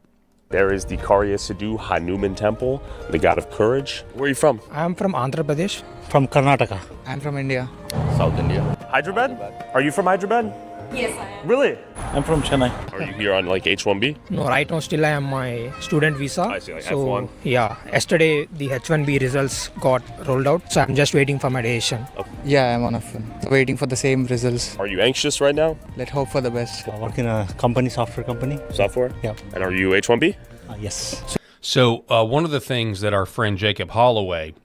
There is the Karya Sidhu Hanuman Temple, the god of courage. Where are you from? I'm from Andhra Pradesh. From Karnataka. I'm from India. South India. Hyderabad? Are you from Hyderabad? Yes, I am. Really? I'm from Chennai. Are you here on H-1B? No, right now still I am my student visa. I see, F1. Yeah, yesterday the H-1B results got rolled out, so I'm just waiting for my decision. Okay. Yeah, I'm on F1. Waiting for the same results. Are you anxious right now? Let's hope for the best. I work in a software company. Software? Yeah. And are you H-1B? Yes. So one of the things that our friend Jacob Holloway,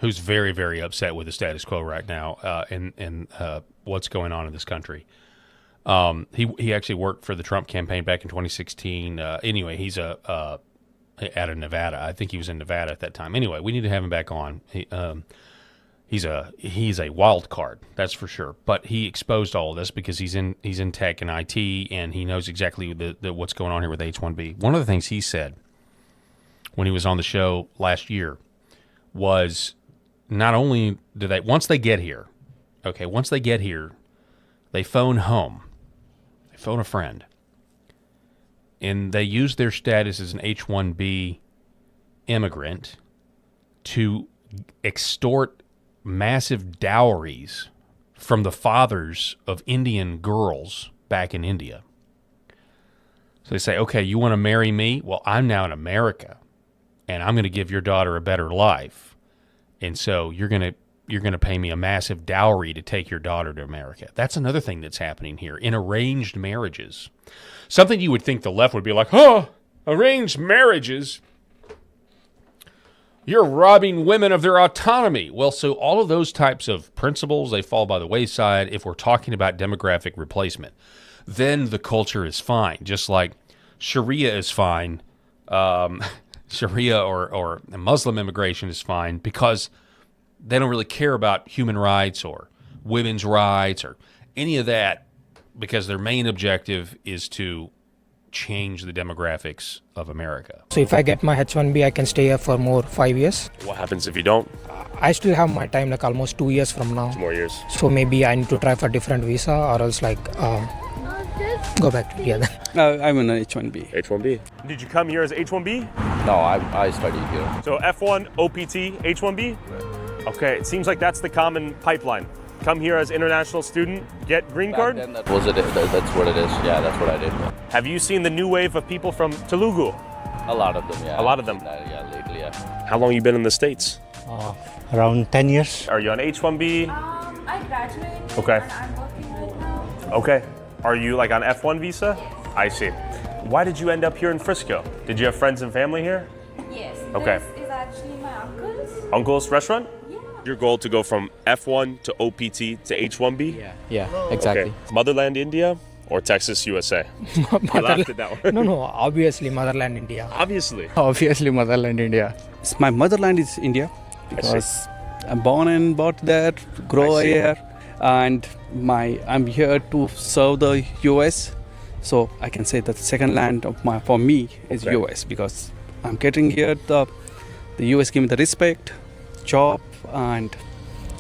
who's very, very upset with the status quo right now and what's going on in this country, he actually worked for the Trump campaign back in 2016. Anyway, he's out of Nevada. I think he was in Nevada at that time. Anyway, we need to have him back on. he's a wild card, that's for sure. But he exposed all of this because he's in tech and IT, and he knows exactly what's going on here with H-1B. One of the things he said when he was on the show last year was not only do they once they get here, they phone home, they phone a friend, and they use their status as an H-1B immigrant to extort massive dowries from the fathers of Indian girls back in India. So they say, okay, you want to marry me? Well, I'm now in America, and I'm going to give your daughter a better life. And so you're going to pay me a massive dowry to take your daughter to America. That's another thing that's happening here in arranged marriages. Something you would think the left would be like, oh, arranged marriages. You're robbing women of their autonomy. Well, so all of those types of principles, they fall by the wayside if we're talking about demographic replacement. Then the culture is fine, just like Sharia is fine. Sharia or Muslim immigration is fine because they don't really care about human rights or women's rights or any of that, because their main objective is to change the demographics of America. So if I get my H-1B, I can stay here for more 5 years. What happens if you don't? I still have my time, like almost 2 years from now. 2 more years. So maybe I need to try for different visa, or else go back to India then. I'm an H-1B. H-1B. Did you come here as H-1B? No, I studied here. So F1, OPT, H-1B? Okay, it seems like that's the common pipeline. Come here as international student, get green card? Then that's what it is. Yeah, that's what I did. Have you seen the new wave of people from Telugu? A lot of them, yeah. A lot of them? Yeah, lately, yeah. How long you been in the States? Around 10 years. Are you on H-1B? I graduated. Okay. And I'm working right now. Okay. Are you like on F1 visa? Yes. I see. Why did you end up here in Frisco? Did you have friends and family here? Yes. Okay. This is actually my uncle's. Uncle's restaurant? Yeah. Your goal to go from F1 to OPT to H-1B? Yeah, exactly. Okay. Motherland India or Texas, USA? You laughed at that one. No, obviously Motherland India. Obviously. Obviously Motherland India. My motherland is India because I'm born and brought there, grow here, and I'm here to serve the US. So I can say that the second land for me is US, because I'm getting here, the US give me the respect, job, and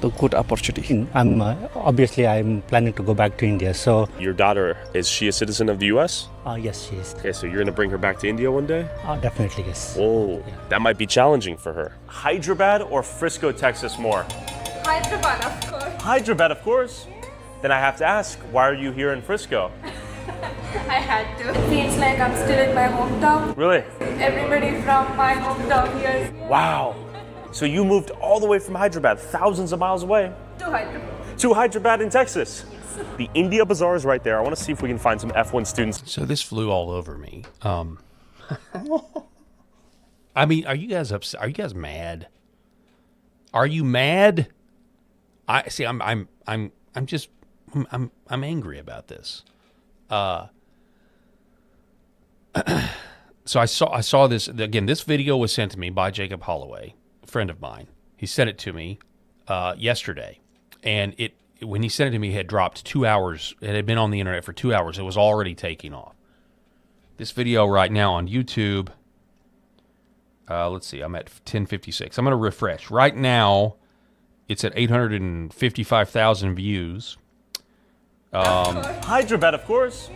the good opportunity. I'm planning to go back to India. So your daughter, is she a citizen of the US? Yes, she is. Okay, so you're gonna bring her back to India one day? Definitely, yes. Oh, that might be challenging for her. Hyderabad or Frisco, Texas more? Hyderabad, of course. Hyderabad, of course. Then I have to ask, why are you here in Frisco? I had to. Feels like I'm still in my hometown. Really? Everybody from my hometown here. Wow. So you moved all the way from Hyderabad, thousands of miles away. To Hyderabad. To Hyderabad in Texas. Yes. The India Bazaar is right there. I want to see if we can find some F1 students. So this flew all over me. I mean, are you guys upset? Are you guys mad? Are you mad? I see. I'm angry about this. So I saw this again. This video was sent to me by Jacob Holloway, a friend of mine. He sent it to me yesterday, and when he sent it to me, it had dropped 2 hours. It had been on the internet for 2 hours. It was already taking off. This video right now on YouTube. Let's see. I'm at 1056. I'm going to refresh. Right now, it's at 855,000 views. Hyderabad, of course.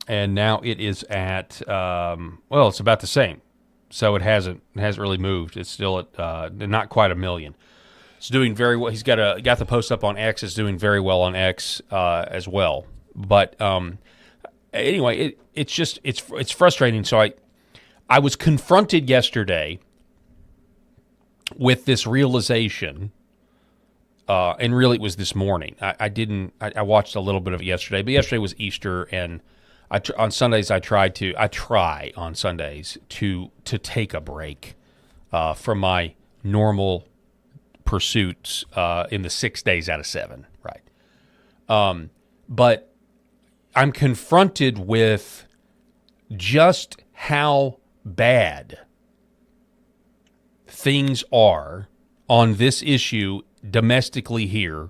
And now it is at it's about the same. So it hasn't really moved. It's still at not quite 1 million. It's doing very well. He's got the post up on X. It's doing very well on X as well. But anyway, it's frustrating. So I was confronted yesterday with this realization. And really, it was this morning. I watched a little bit of it yesterday, but yesterday was Easter, and on Sundays I try on Sundays to take a break from my normal pursuits in the 6 days out of 7, right? But I'm confronted with just how bad things are on this issue domestically here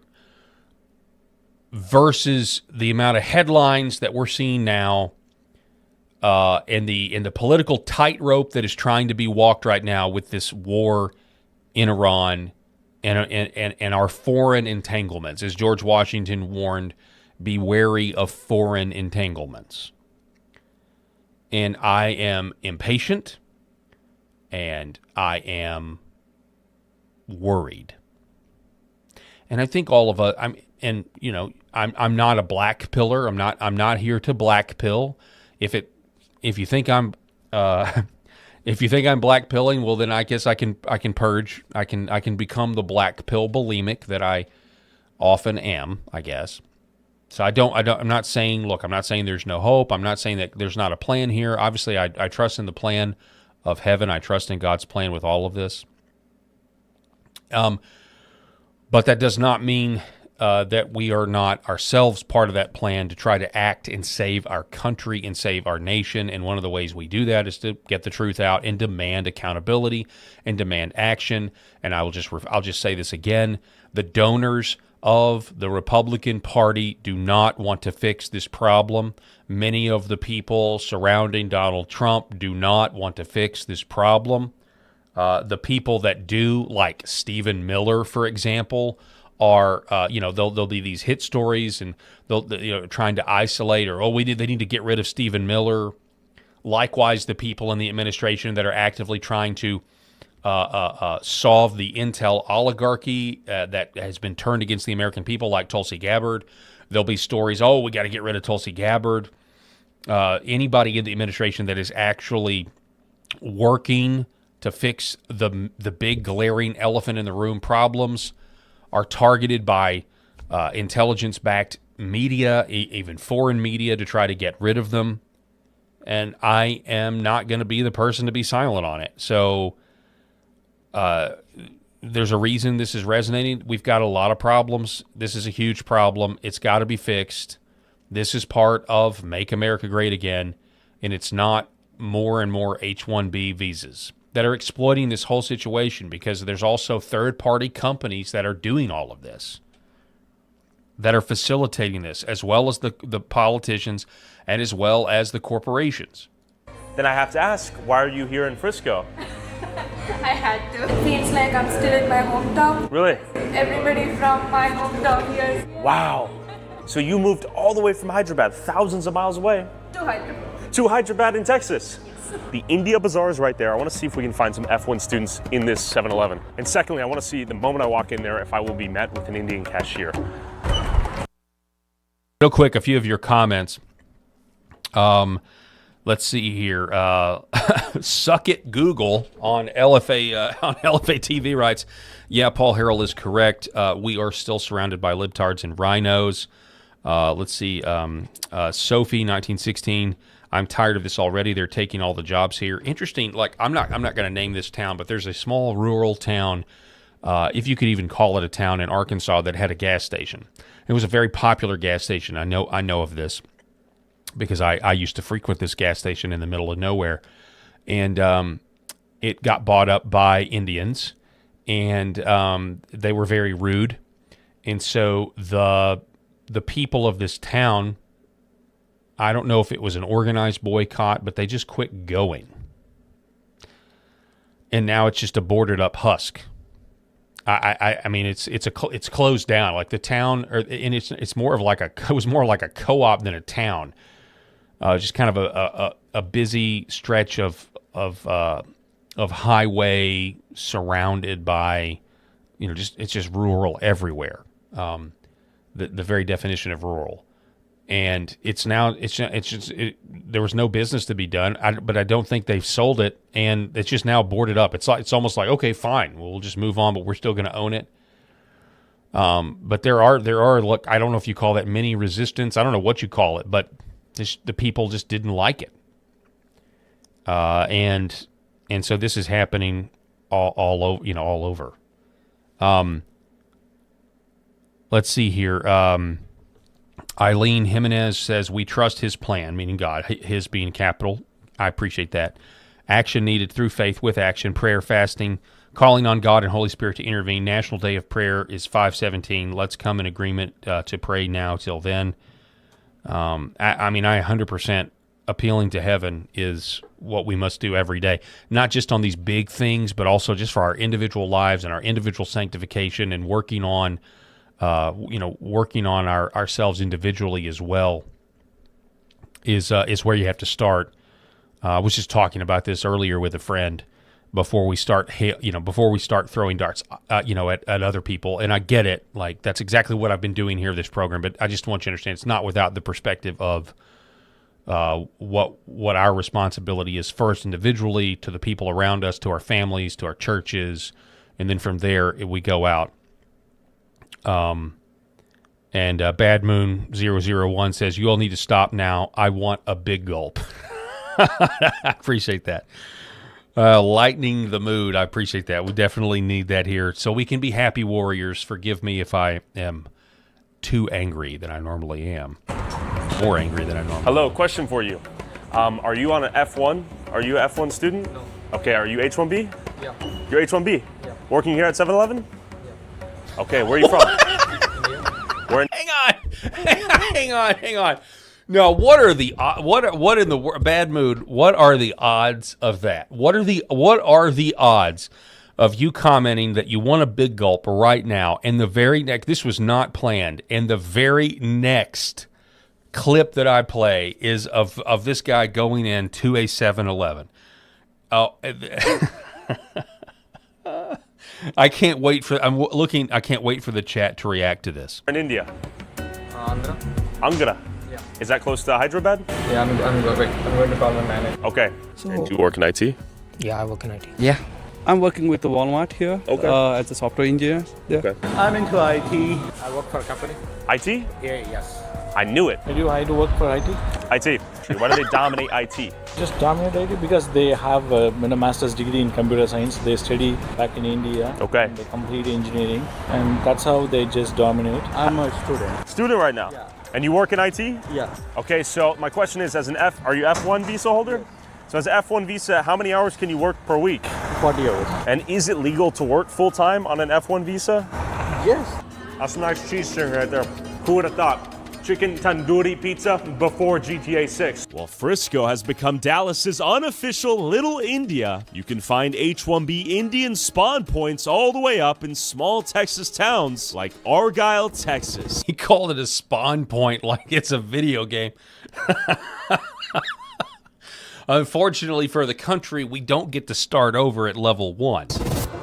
versus the amount of headlines that we're seeing now, and the political tightrope that is trying to be walked right now with this war in Iran and our foreign entanglements. As George Washington warned, be wary of foreign entanglements. And I am impatient, and I am worried. And I think all of us, I'm not a black piller. I'm not here to black pill. If you think I'm black pilling, well then I guess I can purge. I can become the black pill bulimic that I often am, I guess. So I'm not saying, look, I'm not saying there's no hope. I'm not saying that there's not a plan here. Obviously I trust in the plan of heaven. I trust in God's plan with all of this. But that does not mean that we are not ourselves part of that plan to try to act and save our country and save our nation. And one of the ways we do that is to get the truth out and demand accountability and demand action. And I'll just say this again: the donors of the Republican Party do not want to fix this problem. Many of the people surrounding Donald Trump do not want to fix this problem. The people that do, like Stephen Miller, for example, are there'll be these hit stories, and they'll trying to isolate, or they need to get rid of Stephen Miller. Likewise, the people in the administration that are actively trying to solve the intel oligarchy that has been turned against the American people, like Tulsi Gabbard. There'll be stories, we got to get rid of Tulsi Gabbard. Anybody in the administration that is actually working to fix the big glaring elephant in the room problems are targeted by intelligence-backed media, even foreign media, to try to get rid of them. And I am not going to be the person to be silent on it. So there's a reason this is resonating. We've got a lot of problems. This is a huge problem. It's got to be fixed. This is part of Make America Great Again, and it's not more and more H-1B visas that are exploiting this whole situation, because there's also third-party companies that are doing all of this, that are facilitating this, as well as the politicians and as well as the corporations. Then I have to ask, why are you here in Frisco? I had to. Feels like I'm still in my hometown. Really? Everybody from my hometown here. Wow. So you moved all the way from Hyderabad, thousands of miles away. To Hyderabad. To Hyderabad in Texas. The India Bazaar is right there. I want to see if we can find some F1 students in this 7-Eleven. And secondly, I want to see the moment I walk in there if I will be met with an Indian cashier. Real quick, a few of your comments. Let's see here. Suck it, Google on LFA TV writes, yeah, Paul Harrell is correct. We are still surrounded by libtards and rhinos. Let's see. Sophie, 1916. I'm tired of this already. They're taking all the jobs here. Interesting. Like, I'm not going to name this town, but there's a small rural town, if you could even call it a town, in Arkansas that had a gas station. It was a very popular gas station. I know of this because I used to frequent this gas station in the middle of nowhere, and it got bought up by Indians, and they were very rude, and so the people of this town, I don't know if it was an organized boycott, but they just quit going. And now it's just a boarded up husk. I mean, it's closed down. Like the town, and it's more of like it was more like a co-op than a town. Just kind of a busy stretch of highway surrounded by, it's just rural everywhere. The very definition of rural. And there was no business to be done, but I don't think they've sold it, and it's just now boarded up. It's almost like, okay, fine, we'll just move on, but we're still going to own it. But there are look, I don't know if you call that mini resistance. I don't know what you call it, but the people just didn't like it. And so this is happening all over. Let's see here. Eileen Jimenez says, we trust his plan, meaning God, his being capital. I appreciate that. Action needed through faith with action, prayer, fasting, calling on God and Holy Spirit to intervene. National Day of Prayer is 5/17. Let's come in agreement to pray now till then. I mean, 100% appealing to heaven is what we must do every day, not just on these big things, but also just for our individual lives and our individual sanctification and working on, ourselves individually as well is where you have to start. I was just talking about this earlier with a friend before we start throwing darts, at other people. And I get it. Like, that's exactly what I've been doing here, this program. But I just want you to understand, it's not without the perspective of what our responsibility is first individually, to the people around us, to our families, to our churches. And then from there, we go out. And Bad Moon 001 says, you all need to stop now. I want a big gulp. I appreciate that. Lightening the mood. I appreciate that. We definitely need that here so we can be happy warriors. Forgive me if I am too angry than I normally am. More angry than I normally am. Hello, question for you. Are you on an F1? Are you an F1 student? No. Okay, are you H1B? Yeah. You're H1B? Yeah. Working here at 7-Eleven? Yeah. Okay, where are you from? Hang on. No, what are the what in the Bad Mood? What are the odds of that? What are the odds of you commenting that you want a big gulp right now? And the very next, this was not planned. And the very next clip that I play is of this guy going into a 7-Eleven. Oh. I can't wait for the chat to react to this. In India. Andhra. Angra. Yeah. Is that close to Hyderabad? Yeah, I'm going to call my manager. Okay. So, and do you work in IT? Yeah, I work in IT. Yeah. I'm working with the Walmart here as a software engineer. Yeah. Okay. I'm into IT. I work for a company. IT? Yeah, yes. I knew it. I do work for IT. IT. Why do they dominate IT? Just dominate IT because they have a master's degree in computer science. They study back in India. Okay. They complete engineering, and that's how they just dominate. I'm a student. Student right now? Yeah. And you work in IT? Yeah. Okay, so my question is, are you F1 visa holder? So as an F1 visa, how many hours can you work per week? 40 hours. And is it legal to work full-time on an F1 visa? Yes. That's a nice cheese string right there. Who would have thought? Chicken tandoori pizza before GTA 6. While Frisco has become Dallas's unofficial Little India, you can find H-1B Indian spawn points all the way up in small Texas towns like Argyle, Texas. He called it a spawn point like it's a video game. Unfortunately for the country, we don't get to start over at level 1.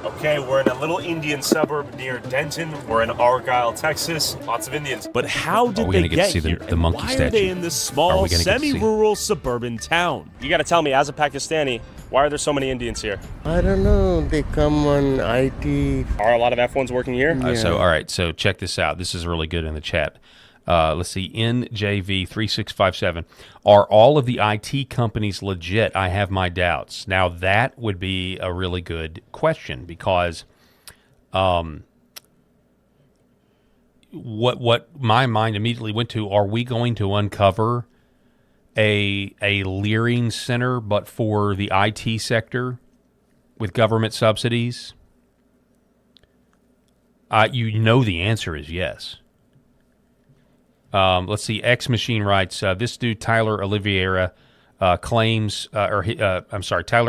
Okay, we're in a little Indian suburb near Denton. We're in Argyle, Texas. Lots of Indians. But how did they get here? The monkey why statue? are they in this small, semi-rural suburban town? You got to tell me, as a Pakistani, why are there so many Indians here? I don't know. They come on IT. Are a lot of F1s working here? All right. So check this out. This is really good in the chat. Let's see. NJV3657. Are all of the IT companies legit? I have my doubts. Now, that would be a really good question because what my mind immediately went to, are we going to uncover a Leering Center but for the IT sector with government subsidies? The answer is yes. Let's see. X Machine writes, this dude, Tyler Oliveira, Tyler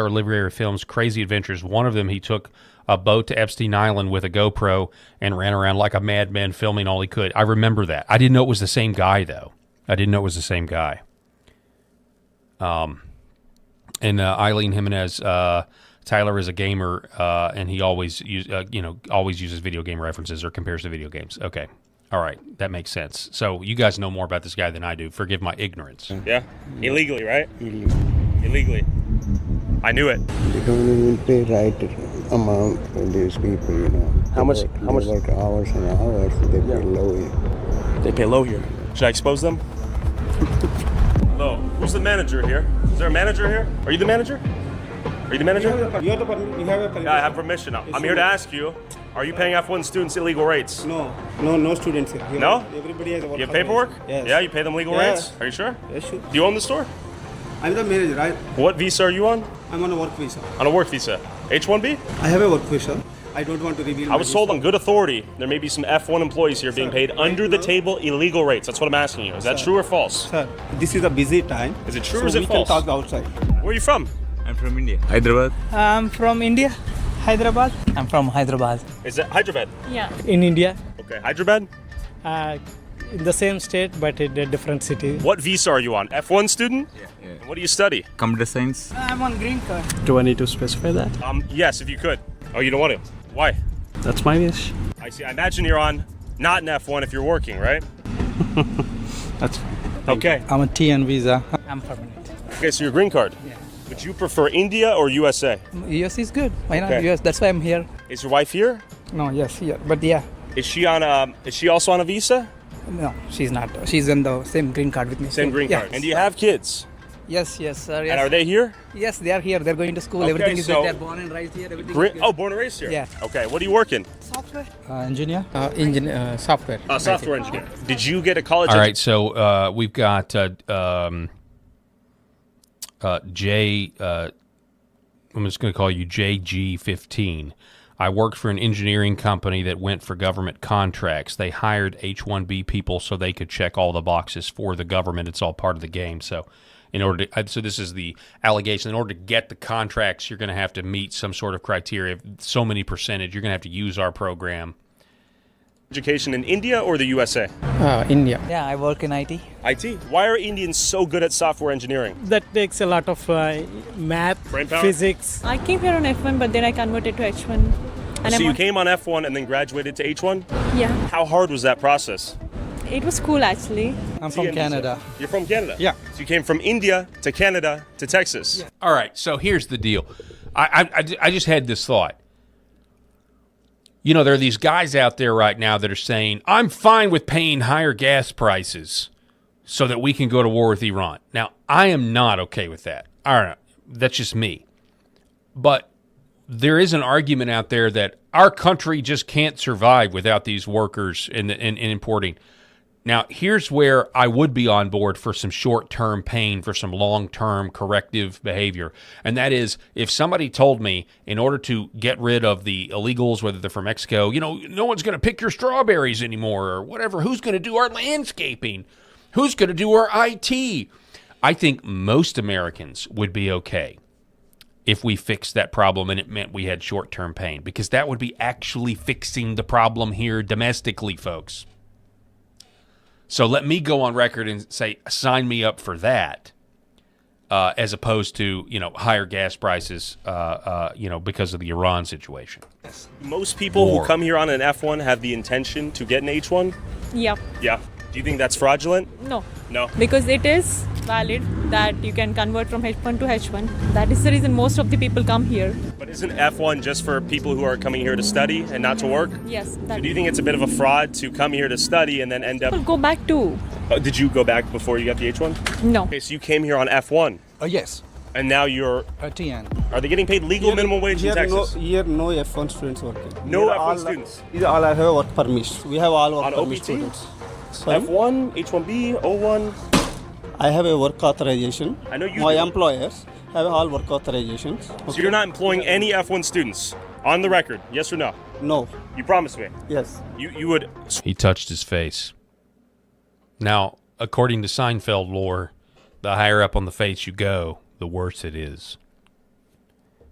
Oliveira films crazy adventures. One of them, he took a boat to Epstein Island with a GoPro and ran around like a madman filming all he could. I remember that. I didn't know it was the same guy, though. And Eileen Jimenez, Tyler is a gamer, and he always uses video game references or compares to video games. Okay. All right, that makes sense. So you guys know more about this guy than I do. Forgive my ignorance. Yeah, illegally, right? Illegally. I knew it. They don't even pay right amount for these people, How much? They work hours and hours. They pay low here. They pay low here. Should I expose them? Hello. Who's the manager here? Is there a manager here? Are you the manager? Are you the manager? You have permission. Yeah, I have permission. I'm here to ask you, are you paying F1 students illegal rates? No students here. No? Everybody has a work. You have paperwork? Yes. Yeah, you pay them legal rates? Are you sure? Yes, sure. Do you own the store? I'm the manager. What visa are you on? I'm on a work visa. On a work visa. H-1B? I have a work visa. I don't want to reveal. I was told on good authority there may be some F1 employees here being paid under the table illegal rates. That's what I'm asking you. Is that true or false? Sir, this is a busy time. Is it true so or is it we false? can talk outside. Where are you from? I'm from India. Hyderabad. I'm from India, Hyderabad. I'm from Hyderabad. Is that Hyderabad? Yeah. In India, Okay, Hyderabad? in the same state but in a different city. What visa are you on? F1 student? Yeah. And what do you study? Computer science. I'm on green card. Do I need to specify that? Yes, if you could. Oh, you don't want to? Why? That's my wish. I see. I imagine you're on not an F1 if you're working, right? That's fine. Okay. I'm a TN visa. I'm permanent. Okay, so your green card. Yeah. Would you prefer India or USA? US is good. Why not Okay. US? That's why I'm here. Is your wife here? No, yes, here. But yeah, Is she on a? Is she also on a visa? no, she's not. She's on the same green card with me. Same green Yeah. card. And do you have kids? Yes, yes, sir. Yes. And are they here? Yes, they are here. They're going to school. Okay, Everything is so- good. They're born and raised here. Everything is good. Oh, born and raised here. Yeah. Okay. What are you working? Software. Engineer. Software. Software engineer. Did you get a college? All right, so we've got J. I'm just going to call you JG15. I worked for an engineering company that went for government contracts. They hired H-1B people so they could check all the boxes for the government. It's all part of the game. So, so this is the allegation. In order to get the contracts, you're going to have to meet some sort of criteria. So many percentage. You're going to have to use our program. Education in India or the USA? India. Yeah, I work in IT. IT. Why are Indians so good at software engineering? That takes a lot of math, Brainpower? physics. I came here on F1, but then I converted to H1. And So I'm you on- came on F1 and then graduated to H1? Yeah, How hard was that process? it was cool actually. I'm from Canada. You're from Canada? Yeah. So you came from India to Canada to Texas. All right, so here's the deal. I just had this thought. You know, there are these guys out there right now that are saying, I'm fine with paying higher gas prices so that we can go to war with Iran. Now, I am not okay with that. All right, that's just me. But there is an argument out there that our country just can't survive without these workers in importing. Now, here's where I would be on board for some short-term pain, for some long-term corrective behavior. And that is, if somebody told me in order to get rid of the illegals, whether they're from Mexico, no one's going to pick your strawberries anymore or whatever. Who's going to do our landscaping? Who's going to do our IT? I think most Americans would be okay if we fixed that problem and it meant we had short-term pain, because that would be actually fixing the problem here domestically, folks. So let me go on record and say, sign me up for that, as opposed to, higher gas prices, because of the Iran situation. Most people who come here on an F1 have the intention to get an H1? Yeah, Yeah. Do you think that's fraudulent? no, No. because it is valid that you can convert from H1 to H1. That is the reason most of the people come here. But isn't F1 just for people who are coming here to study and not to work? Yes, So that do you think it's a bit of a fraud to come here to study and then end up... people go back too. Did you go back before you got the H1? No. Okay, so you came here on F1. Yes. And now you're... TN. Are they getting paid legal minimum wage in Texas? Here, no F1 students working. No Here F1 all- students? These all I have work permits. We have all work On permit OPT? students. Sorry? F1, H1B, O1? I have a work authorization. I know you My do. employers have all work authorizations. So you're not employing any F1 students? On the record, yes or no? No. You promise me? Yes. You would... He touched his face. Now, according to Seinfeld lore, the higher up on the face you go, the worse it is.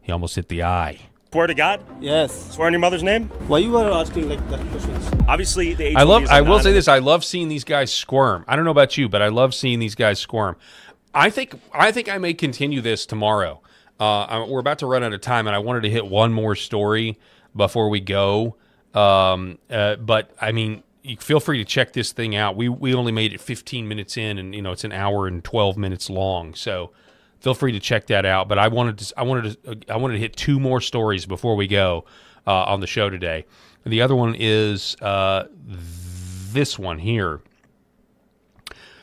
He almost hit the eye. Swear to God? Yes. Swear on your mother's name? Why you are asking like that questions? Obviously, the H1B is I will say anonymous. this, I love seeing these guys squirm. I don't know about you, but I love seeing these guys squirm. I think I may continue this tomorrow. We're about to run out of time, and I wanted to hit one more story before we go. But I mean, you feel free to check this thing out. We only made it 15 minutes in, and it's an hour and 12 minutes long. So feel free to check that out. But I wanted to hit two more stories before we go on the show today. The other one is this one here.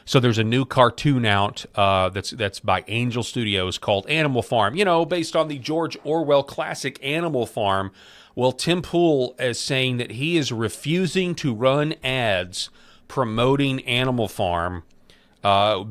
So there's a new cartoon out that's by Angel Studios called Animal Farm. Based on the George Orwell classic Animal Farm. Well, Tim Pool is saying that he is refusing to run ads promoting Animal Farm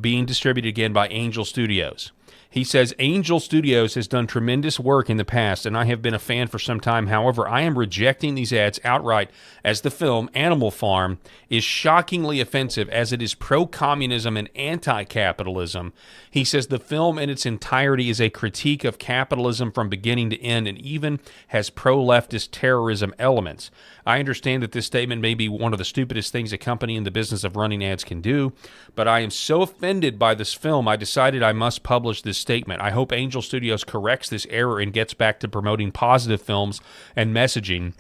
being distributed again by Angel Studios. He says, Angel Studios has done tremendous work in the past, and I have been a fan for some time. However, I am rejecting these ads outright as the film Animal Farm is shockingly offensive as it is pro-communism and anti-capitalism. He says the film in its entirety is a critique of capitalism from beginning to end and even has pro-leftist terrorism elements. I understand that this statement may be one of the stupidest things a company in the business of running ads can do, but I am so offended by this film, I decided I must publish this statement. I hope Angel Studios corrects this error and gets back to promoting positive films and messaging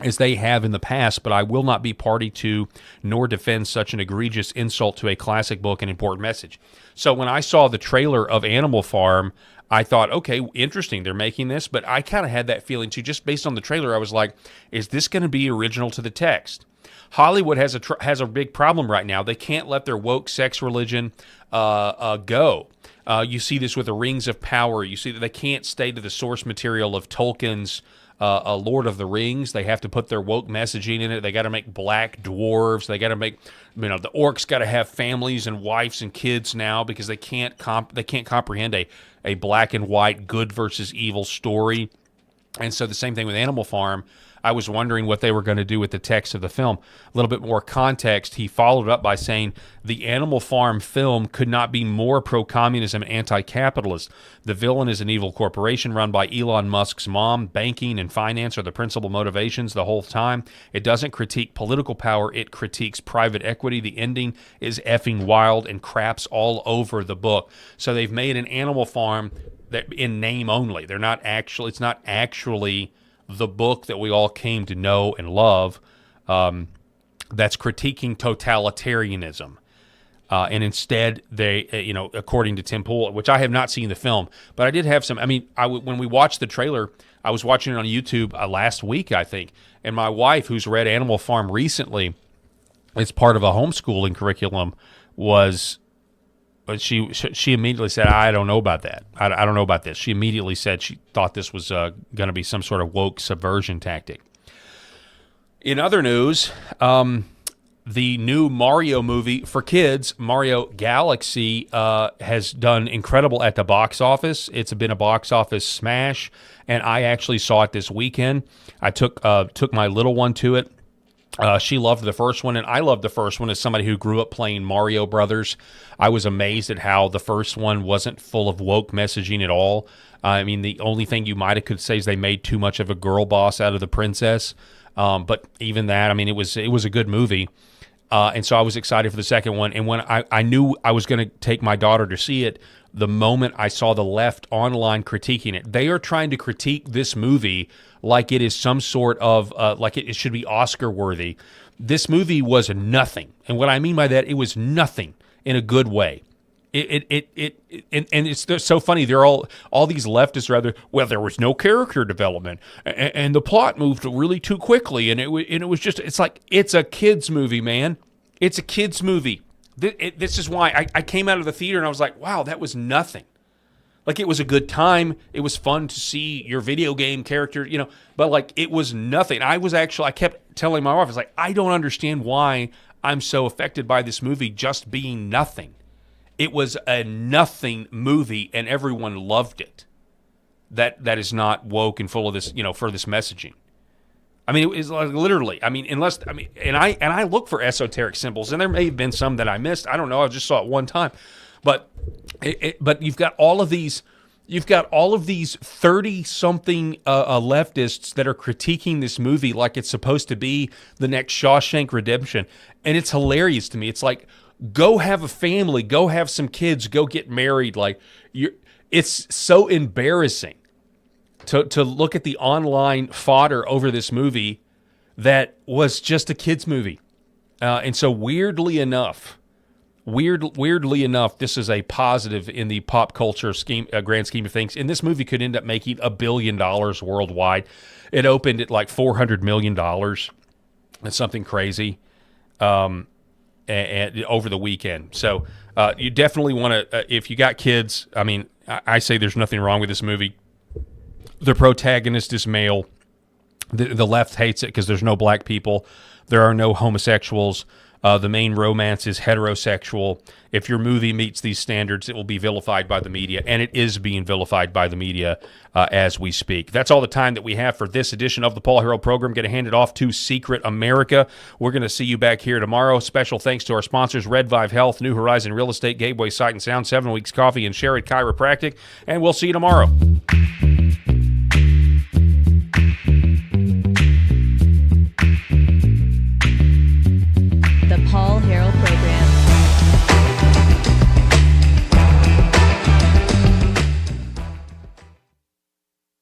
as they have in the past, but I will not be party to nor defend such an egregious insult to a classic book and important message. So when I saw the trailer of Animal Farm, I thought, okay, interesting, they're making this, but I kind of had that feeling too. Just based on the trailer, I was like, is this going to be original to the text? Hollywood has a big problem right now. They can't let their woke sex religion go. You see this with the Rings of Power. You see that they can't stay to the source material of Tolkien's Lord of the Rings. They have to put their woke messaging in it. They got to make black dwarves. They got to make, the orcs got to have families and wives and kids now because they can't comprehend a black and white good versus evil story. And so the same thing with Animal Farm. I was wondering what they were going to do with the text of the film. A little bit more context, he followed up by saying, the Animal Farm film could not be more pro-communism and anti-capitalist. The villain is an evil corporation run by Elon Musk's mom. Banking and finance are the principal motivations the whole time. It doesn't critique political power, it critiques private equity. The ending is effing wild and craps all over the book. So they've made an Animal Farm that in name only. It's not actually the book that we all came to know and love, that's critiquing totalitarianism. And instead, they, according to Tim Pool, which I have not seen the film, but I did have some, when we watched the trailer, I was watching it on YouTube last week, I think, and my wife, who's read Animal Farm recently, as part of a homeschooling curriculum, she immediately said, I don't know about that. I don't know about this. She immediately said she thought this was going to be some sort of woke subversion tactic. In other news, the new Mario movie for kids, Mario Galaxy, has done incredible at the box office. It's been a box office smash, and I actually saw it this weekend. I took my little one to it. She loved the first one, and I loved the first one as somebody who grew up playing Mario Brothers. I was amazed at how the first one wasn't full of woke messaging at all. The only thing you might have could say is they made too much of a girl boss out of the princess. But even that, it was a good movie. And so I was excited for the second one. And when I knew I was going to take my daughter to see it, the moment I saw the left online critiquing it, they are trying to critique this movie like it is some sort of, like it should be Oscar worthy. This movie was nothing. And what I mean by that, it was nothing in a good way. And it's so funny. They're all these leftists rather. Well, there was no character development, and the plot moved really too quickly, and it was just. It's like it's a kids movie, man. It's a kids movie. This is why I came out of the theater and I was like, wow, that was nothing. Like, it was a good time. It was fun to see your video game character, but like it was nothing. I kept telling my wife, I was like, I don't understand why I'm so affected by this movie just being nothing. It was a nothing movie, and everyone loved it. That is not woke and full of this, for this messaging. It was like literally. And I look for esoteric symbols, and there may have been some that I missed. I don't know. I just saw it one time, but you've got all of these. You've got all of these 30-something leftists that are critiquing this movie like it's supposed to be the next Shawshank Redemption, and it's hilarious to me. It's like, go have a family, go have some kids, go get married. Like, it's so embarrassing to look at the online fodder over this movie that was just a kids movie. And so weirdly enough, this is a positive in the pop culture grand scheme of things. And this movie could end up making $1 billion worldwide. It opened at like $400 million. That's something crazy. And over the weekend. So you definitely want to, if you got kids, I say there's nothing wrong with this movie. The protagonist is male. The left hates it because there's no black people. There are no homosexuals. the main romance is heterosexual. If your movie meets these standards, it will be vilified by the media, and it is being vilified by the media as we speak. That's all the time that we have for this edition of the Paul Harrell program. Going to hand it off to Secret America. We're going to see you back here tomorrow. Special thanks to our sponsors, Red Vive Health, New Horizon Real Estate, Gateway Sight and Sound, 7 Weeks Coffee, and Sherrod Chiropractic, and we'll see you tomorrow.